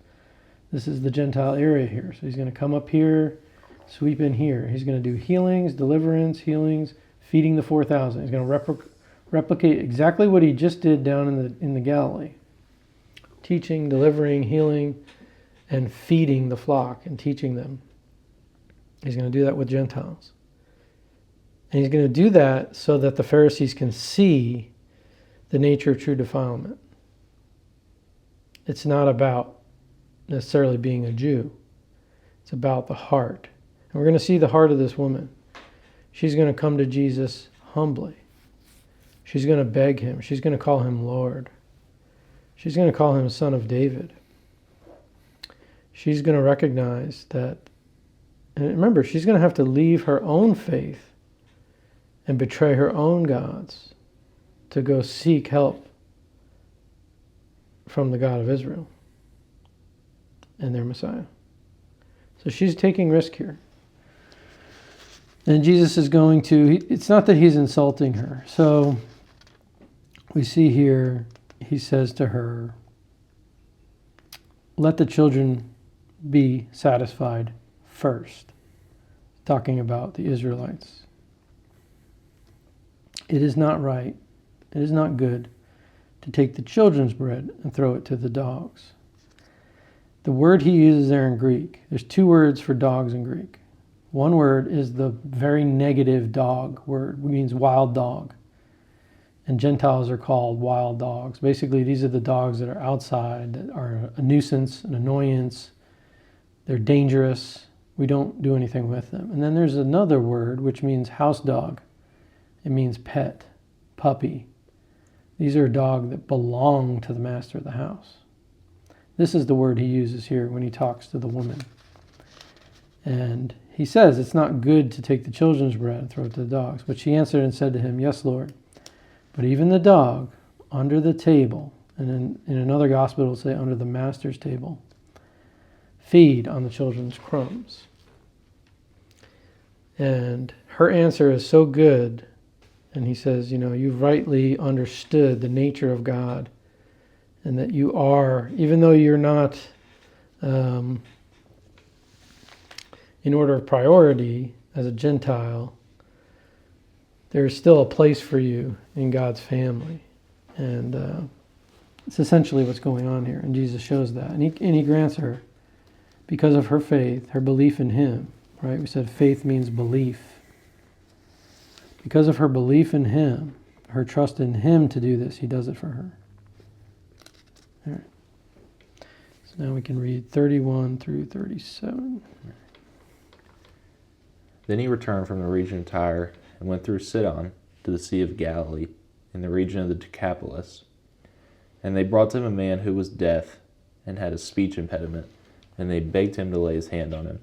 This is the Gentile area here. So he's going to come up here, sweep in here. He's going to do healings, deliverance, healings, feeding the 4,000. He's going to replicate exactly what he just did down in the Galilee. Teaching, delivering, healing, and feeding the flock and teaching them. He's going to do that with Gentiles. And he's going to do that so that the Pharisees can see the nature of true defilement. It's not about necessarily being a Jew. It's about the heart. And we're going to see the heart of this woman. She's going to come to Jesus humbly. She's going to beg him. She's going to call him Lord. She's going to call him Son of David. She's going to recognize that, and remember, she's going to have to leave her own faith and betray her own gods to go seek help from the God of Israel and their Messiah. So she's taking risk here. And Jesus is going to, it's not that he's insulting her. So we see here, he says to her, let the children be satisfied first. Talking about the Israelites. It is not right, it is not good to take the children's bread and throw it to the dogs. The word he uses there in Greek, there's two words for dogs in Greek. One word is the very negative dog word, which means wild dog. And Gentiles are called wild dogs. Basically, these are the dogs that are outside, that are a nuisance, an annoyance. They're dangerous. We don't do anything with them. And then there's another word, which means house dog. It means pet, puppy. These are a dog that belong to the master of the house. This is the word he uses here when he talks to the woman. And he says, it's not good to take the children's bread and throw it to the dogs. But she answered and said to him, yes, Lord. But even the dog under the table, and in another gospel it'll say under the master's table, feed on the children's crumbs. And her answer is so good. And he says, you've rightly understood the nature of God, and that you are, even though you're not in order of priority as a Gentile, there's still a place for you in God's family. And it's essentially what's going on here. And Jesus shows that. And he grants her, because of her faith, her belief in him, right? We said faith means belief. Because of her belief in him, her trust in him to do this, he does it for her. All right. So now we can read 31 through 37. Then he returned from the region of Tyre and went through Sidon to the Sea of Galilee, in the region of the Decapolis. And they brought to him a man who was deaf and had a speech impediment, and they begged him to lay his hand on him.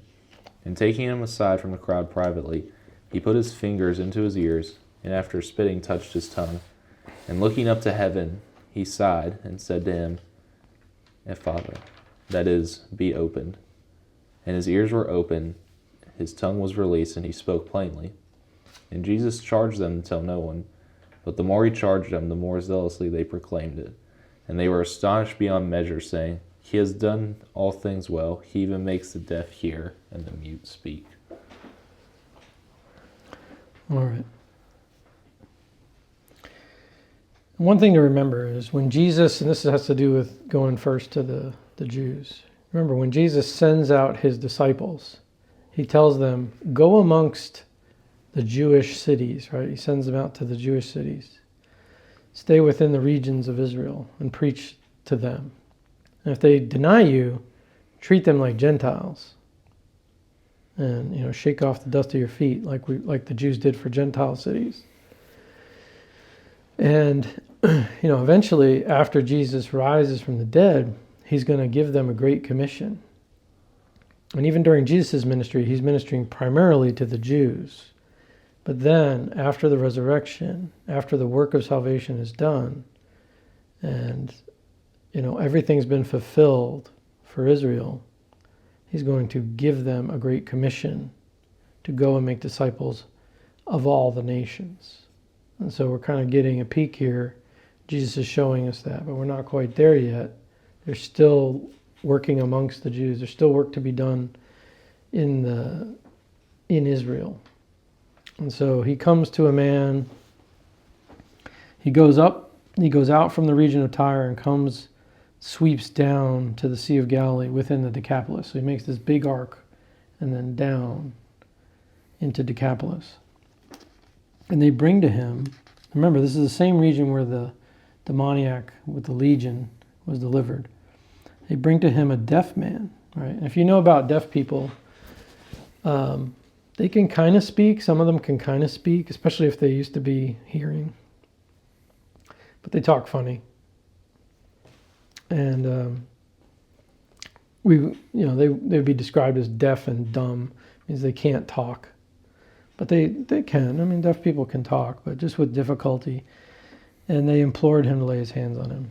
And taking him aside from the crowd privately, he put his fingers into his ears, and after spitting touched his tongue. And looking up to heaven, he sighed and said to him, Ephphatha, that is, be opened. And his ears were opened, his tongue was released, and he spoke plainly. And Jesus charged them to tell no one. But the more he charged them, the more zealously they proclaimed it. And they were astonished beyond measure, saying, He has done all things well. He even makes the deaf hear and the mute speak. All right. One thing to remember is when Jesus, and this has to do with going first to the Jews. Remember, when Jesus sends out his disciples, he tells them, go amongst the Jewish cities, right? He sends them out to the Jewish cities. Stay within the regions of Israel and preach to them. And if they deny you, treat them like Gentiles. And, shake off the dust of your feet like the Jews did for Gentile cities. And, eventually, after Jesus rises from the dead, he's going to give them a great commission. And even during Jesus' ministry, he's ministering primarily to the Jews. But then, after the resurrection, after the work of salvation is done, and, everything's been fulfilled for Israel, he's going to give them a great commission to go and make disciples of all the nations. And so we're kind of getting a peek here. Jesus is showing us that, but we're not quite there yet. They're still working amongst the Jews. There's still work to be done in Israel. And so he comes to a man. He goes out from the region of Tyre and sweeps down to the Sea of Galilee within the Decapolis. So he makes this big arc and then down into Decapolis. And they bring to him, remember, this is the same region where the demoniac with the legion was delivered. They bring to him a deaf man, right? And if you know about deaf people, they can kind of speak. Some of them can kind of speak, especially if they used to be hearing. But they talk funny. And they'd be described as deaf and dumb. It means they can't talk. But they can. I mean, deaf people can talk, but just with difficulty. And they implored him to lay his hands on him.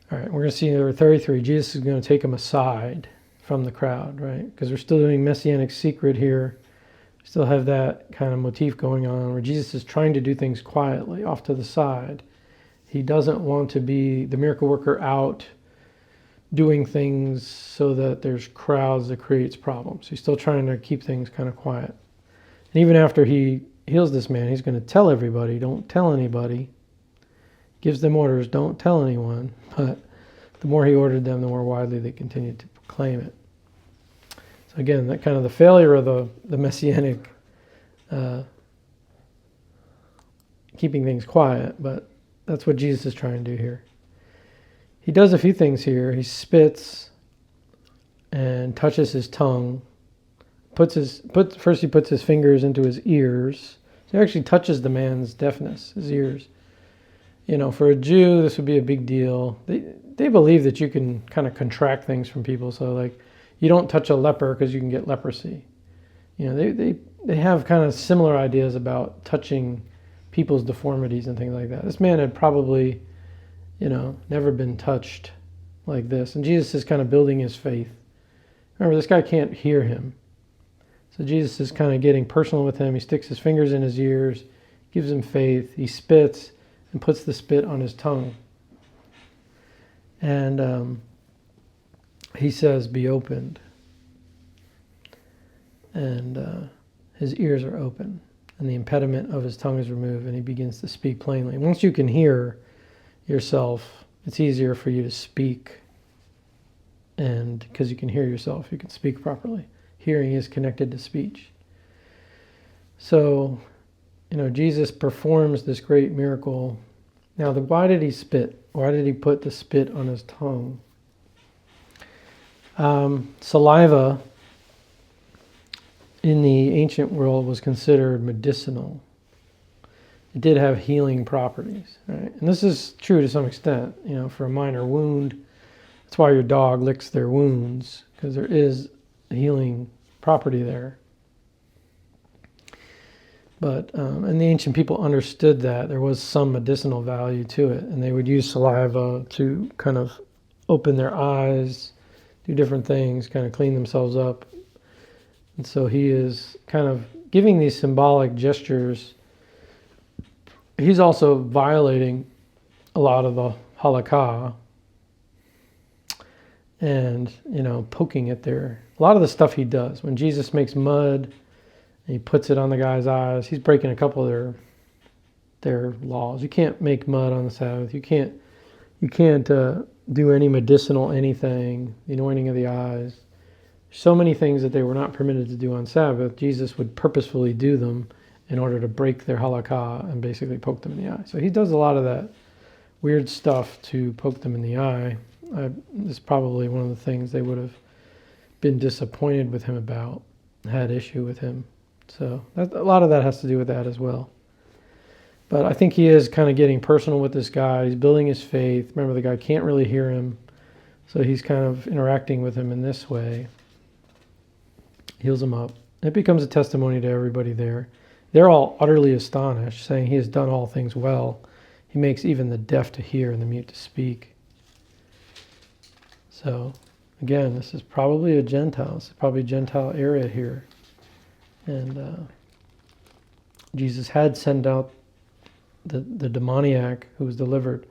All right, we're going to see number 33. Jesus is going to take him aside from the crowd, right? Because we're still doing Messianic secret here. We still have that kind of motif going on where Jesus is trying to do things quietly, off to the side. He doesn't want to be the miracle worker out doing things so that there's crowds that creates problems. He's still trying to keep things kind of quiet. And even after he heals this man, he's going to tell everybody, don't tell anybody. Gives them orders, don't tell anyone. But the more he ordered them, the more widely they continued to proclaim it. So again, that kind of the failure of the Messianic keeping things quiet, but that's what Jesus is trying to do here. He does a few things here. He spits and touches his tongue. First he puts his fingers into his ears. So he actually touches the man's deafness, his ears. For a Jew, this would be a big deal. They believe that you can kind of contract things from people. So like, you don't touch a leper because you can get leprosy. They have kind of similar ideas about touching people's deformities and things like that. This man had probably, never been touched like this. And Jesus is kind of building his faith. Remember, this guy can't hear him. So Jesus is kind of getting personal with him. He sticks his fingers in his ears, gives him faith. He spits and puts the spit on his tongue. And he says, be opened. And his ears are open. And the impediment of his tongue is removed, and he begins to speak plainly. Once you can hear yourself, it's easier for you to speak. And because you can hear yourself, you can speak properly. Hearing is connected to speech. So, Jesus performs this great miracle. Now, why did he spit? Why did he put the spit on his tongue? Saliva in the ancient world was considered medicinal. It did have healing properties, right? And this is true to some extent, for a minor wound. That's why your dog licks their wounds, because there is a healing property there. But, and the ancient people understood that there was some medicinal value to it, and they would use saliva to kind of open their eyes, do different things, kind of clean themselves up. And so he is kind of giving these symbolic gestures. He's also violating a lot of the halakha and, poking at a lot of the stuff he does. When Jesus makes mud and he puts it on the guy's eyes, he's breaking a couple of their laws. You can't make mud on the Sabbath. You can't do any medicinal anything, the anointing of the eyes. So many things that they were not permitted to do on Sabbath, Jesus would purposefully do them in order to break their halakha and basically poke them in the eye. So he does a lot of that weird stuff to poke them in the eye. It's probably one of the things they would have been disappointed with him about, had issue with him. So a lot of that has to do with that as well. But I think he is kind of getting personal with this guy. He's building his faith. Remember, the guy can't really hear him, so he's kind of interacting with him in this way. Heals him up. It becomes a testimony to everybody there. They're all utterly astonished, saying he has done all things well. He makes even the deaf to hear and the mute to speak. So, again, this is probably a Gentile. It's probably a Gentile area here. And Jesus had sent out the demoniac who was delivered.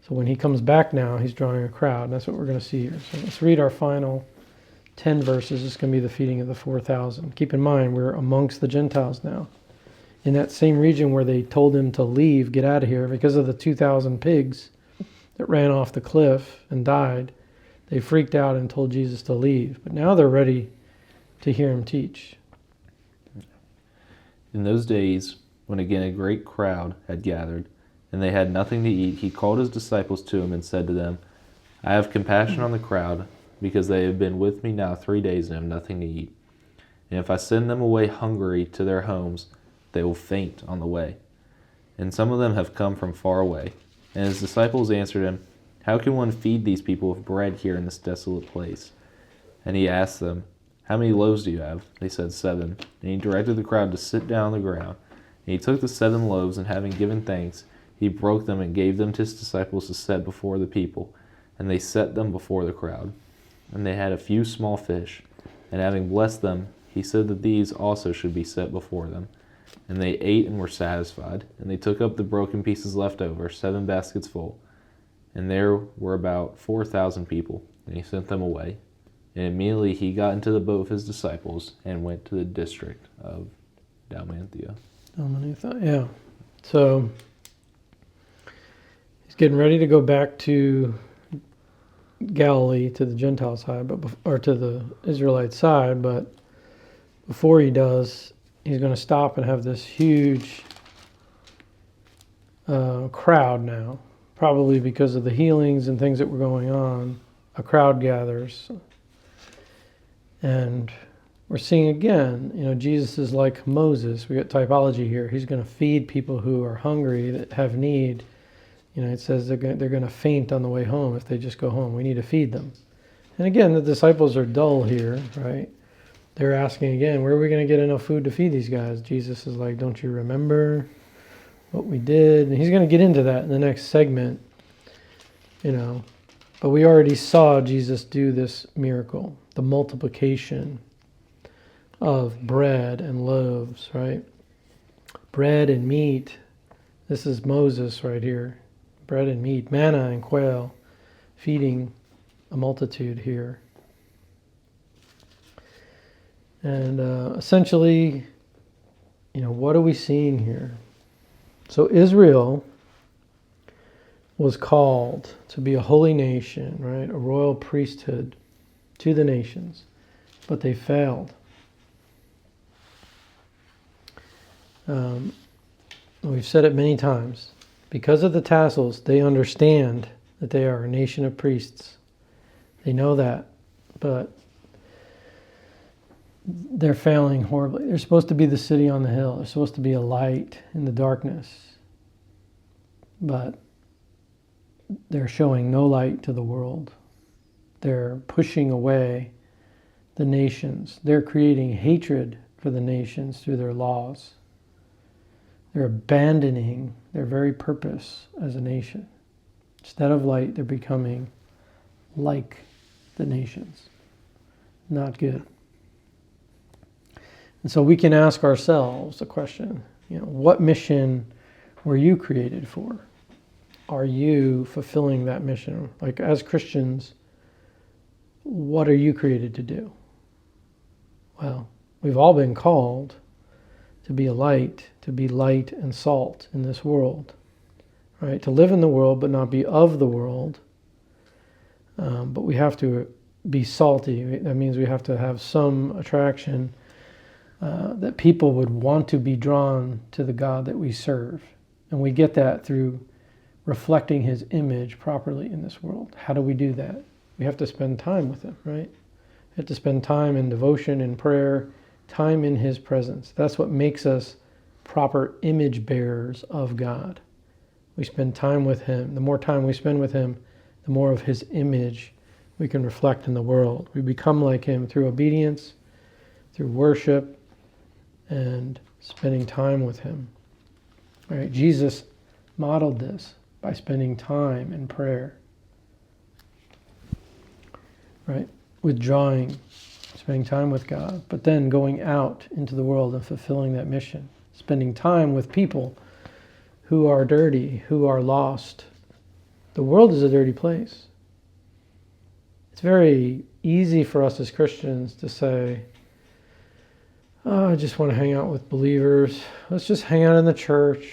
So when he comes back now, he's drawing a crowd. And that's what we're going to see here. So let's read our final 10 verses. It's going to be the feeding of the 4,000. Keep in mind, we're amongst the Gentiles now. In that same region where they told him to leave, get out of here, because of the 2,000 pigs that ran off the cliff and died, they freaked out and told Jesus to leave. But now they're ready to hear him teach. In those days, when again a great crowd had gathered, and they had nothing to eat, he called his disciples to him and said to them, I have compassion on the crowd, because they have been with me now 3 days and have nothing to eat. And if I send them away hungry to their homes, they will faint on the way. And some of them have come from far away. And his disciples answered him, How can one feed these people with bread here in this desolate place? And he asked them, How many loaves do you have? They said 7. And he directed the crowd to sit down on the ground. And he took the 7 loaves, and having given thanks, he broke them and gave them to his disciples to set before the people. And they set them before the crowd. And they had a few small fish. And having blessed them, he said that these also should be set before them. And they ate and were satisfied. And they took up the broken pieces left over, 7 baskets full. And there were about 4,000 people. And he sent them away. And immediately he got into the boat with his disciples and went to the district of Dalmanutha. Yeah. So he's getting ready to go back to Galilee, to the Gentile side, or to the Israelite side. But before he does, he's going to stop and have this huge crowd now, probably because of the healings and things that were going on. A crowd gathers. And we're seeing again, Jesus is like Moses. We got typology here. He's going to feed people who are hungry, that have need. It says they're going to faint on the way home if they just go home. We need to feed them. And again, the disciples are dull here, right? They're asking again, where are we going to get enough food to feed these guys? Jesus is like, don't you remember what we did? And he's going to get into that in the next segment, But we already saw Jesus do this miracle, the multiplication of bread and loaves, right? Bread and meat. This is Moses right here. Bread and meat, manna and quail, feeding a multitude here. And essentially, what are we seeing here? So Israel was called to be a holy nation, right? A royal priesthood to the nations, but they failed. We've said it many times. Because of the tassels, they understand that they are a nation of priests. They know that, but they're failing horribly. They're supposed to be the city on the hill. They're supposed to be a light in the darkness. But they're showing no light to the world. They're pushing away the nations. They're creating hatred for the nations through their laws. They're abandoning their very purpose as a nation. Instead of light, they're becoming like the nations. Not good. And so we can ask ourselves the question, what mission were you created for? Are you fulfilling that mission? Like, as Christians, what are you created to do? Well, we've all been called to be a light, to be light and salt in this world, right? To live in the world but not be of the world. But we have to be salty. That means we have to have some attraction that people would want to be drawn to the God that we serve. And we get that through reflecting his image properly in this world. How do we do that? We have to spend time with him, right? We have to spend time in devotion, in prayer, time in his presence. That's what makes us proper image bearers of God. We spend time with him. The more time we spend with him, the more of his image we can reflect in the world. We become like him through obedience, through worship, and spending time with him. All right, Jesus modeled this by spending time in prayer. Right? Withdrawing, spending time with God, but then going out into the world and fulfilling that mission. Spending time with people who are dirty, who are lost. The world is a dirty place. It's very easy for us as Christians to say, oh, I just want to hang out with believers. Let's just hang out in the church.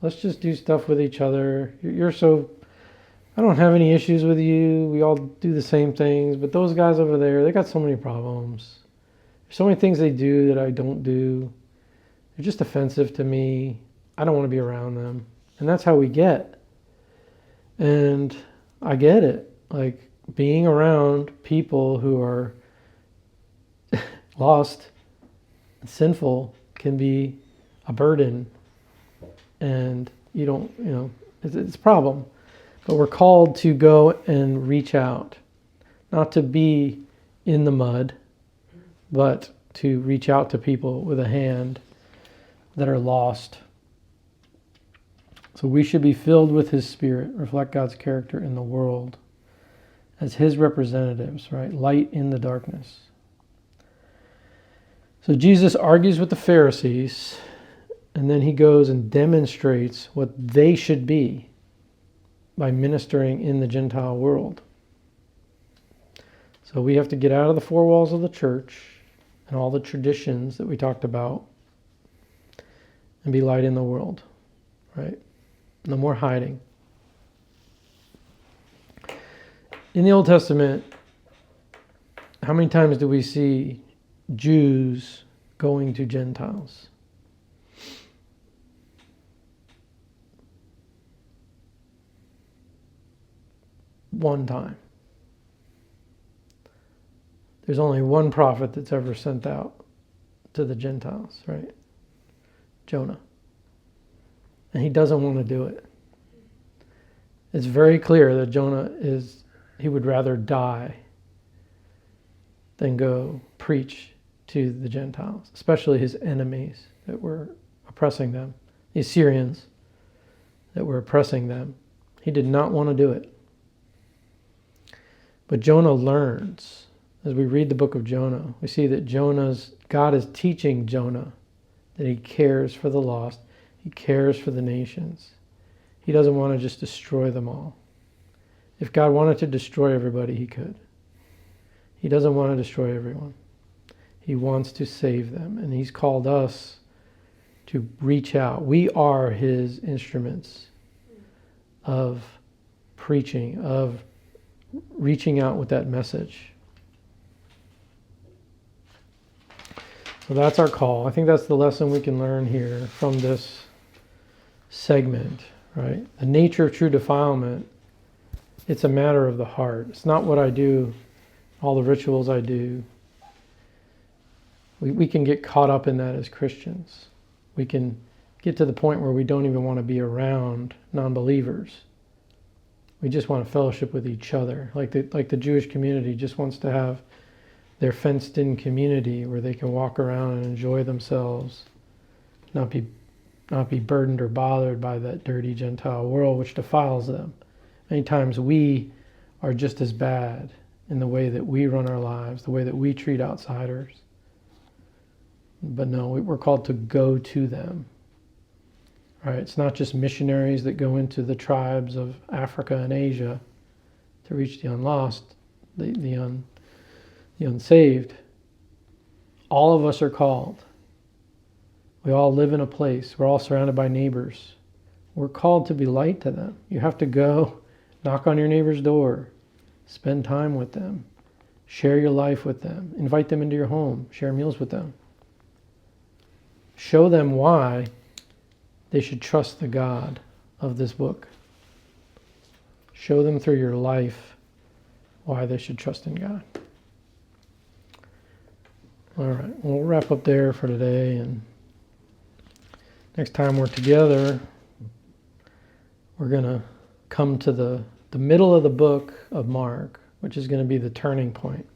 Let's just do stuff with each other. I don't have any issues with you. We all do the same things. But those guys over there, they got so many problems. There's so many things they do that I don't do. They're just offensive to me. I don't want to be around them. And that's how we get. And I get it. Like, being around people who are lost and sinful can be a burden. And it's a problem. But we're called to go and reach out. Not to be in the mud, but to reach out to people with a hand that are lost. So we should be filled with his Spirit, reflect God's character in the world as his representatives, right? Light in the darkness. So Jesus argues with the Pharisees, and then he goes and demonstrates what they should be by ministering in the Gentile world. So we have to get out of the four walls of the church and all the traditions that we talked about and be light in the world, right? No more hiding. In the Old Testament, how many times do we see Jews going to Gentiles? One time. There's only one prophet that's ever sent out to the Gentiles, right? Jonah. And he doesn't want to do it. It's very clear that Jonah he would rather die than go preach to the Gentiles, especially his enemies that were oppressing them, the Assyrians that were oppressing them. He did not want to do it. But Jonah learns. As we read the book of Jonah, we see that God is teaching Jonah that he cares for the lost. He cares for the nations. He doesn't want to just destroy them all. If God wanted to destroy everybody, he could. He doesn't want to destroy everyone. He wants to save them. And he's called us to reach out. We are his instruments of preaching, of reaching out with that message. So that's our call. I think that's the lesson we can learn here from this segment, right? The nature of true defilement, it's a matter of the heart. It's not what I do, all the rituals I do. We can get caught up in that as Christians. We can get to the point where we don't even want to be around non-believers. We just want to fellowship with each other. Like the Jewish community just wants to have their fenced-in community where they can walk around and enjoy themselves, not be burdened or bothered by that dirty Gentile world which defiles them. Many times we are just as bad in the way that we run our lives, the way that we treat outsiders. But no, we're called to go to them. Right? It's not just missionaries that go into the tribes of Africa and Asia to reach the unlost, the unsaved. All of us are called. We all live in a place. We're all surrounded by neighbors. We're called to be light to them. You have to go knock on your neighbor's door, spend time with them, share your life with them, invite them into your home, share meals with them. Show them why they should trust the God of this book. Show them through your life why they should trust in God. All right, we'll wrap up there for today, and next time we're together, we're going to come to the middle of the book of Mark, which is going to be the turning point.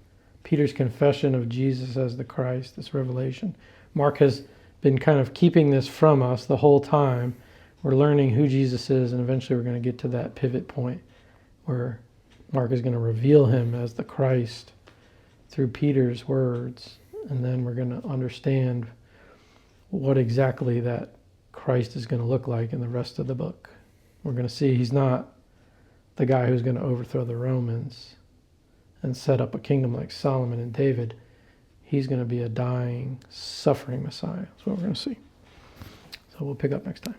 Peter's confession of Jesus as the Christ, this revelation. Mark has been kind of keeping this from us the whole time. We're learning who Jesus is, and eventually we're going to get to that pivot point where Mark is going to reveal him as the Christ through Peter's words, and then we're going to understand what exactly that Christ is going to look like in the rest of the book. We're going to see he's not the guy who's going to overthrow the Romans and set up a kingdom like Solomon and David. He's going to be a dying, suffering Messiah. That's what we're going to see. So we'll pick up next time.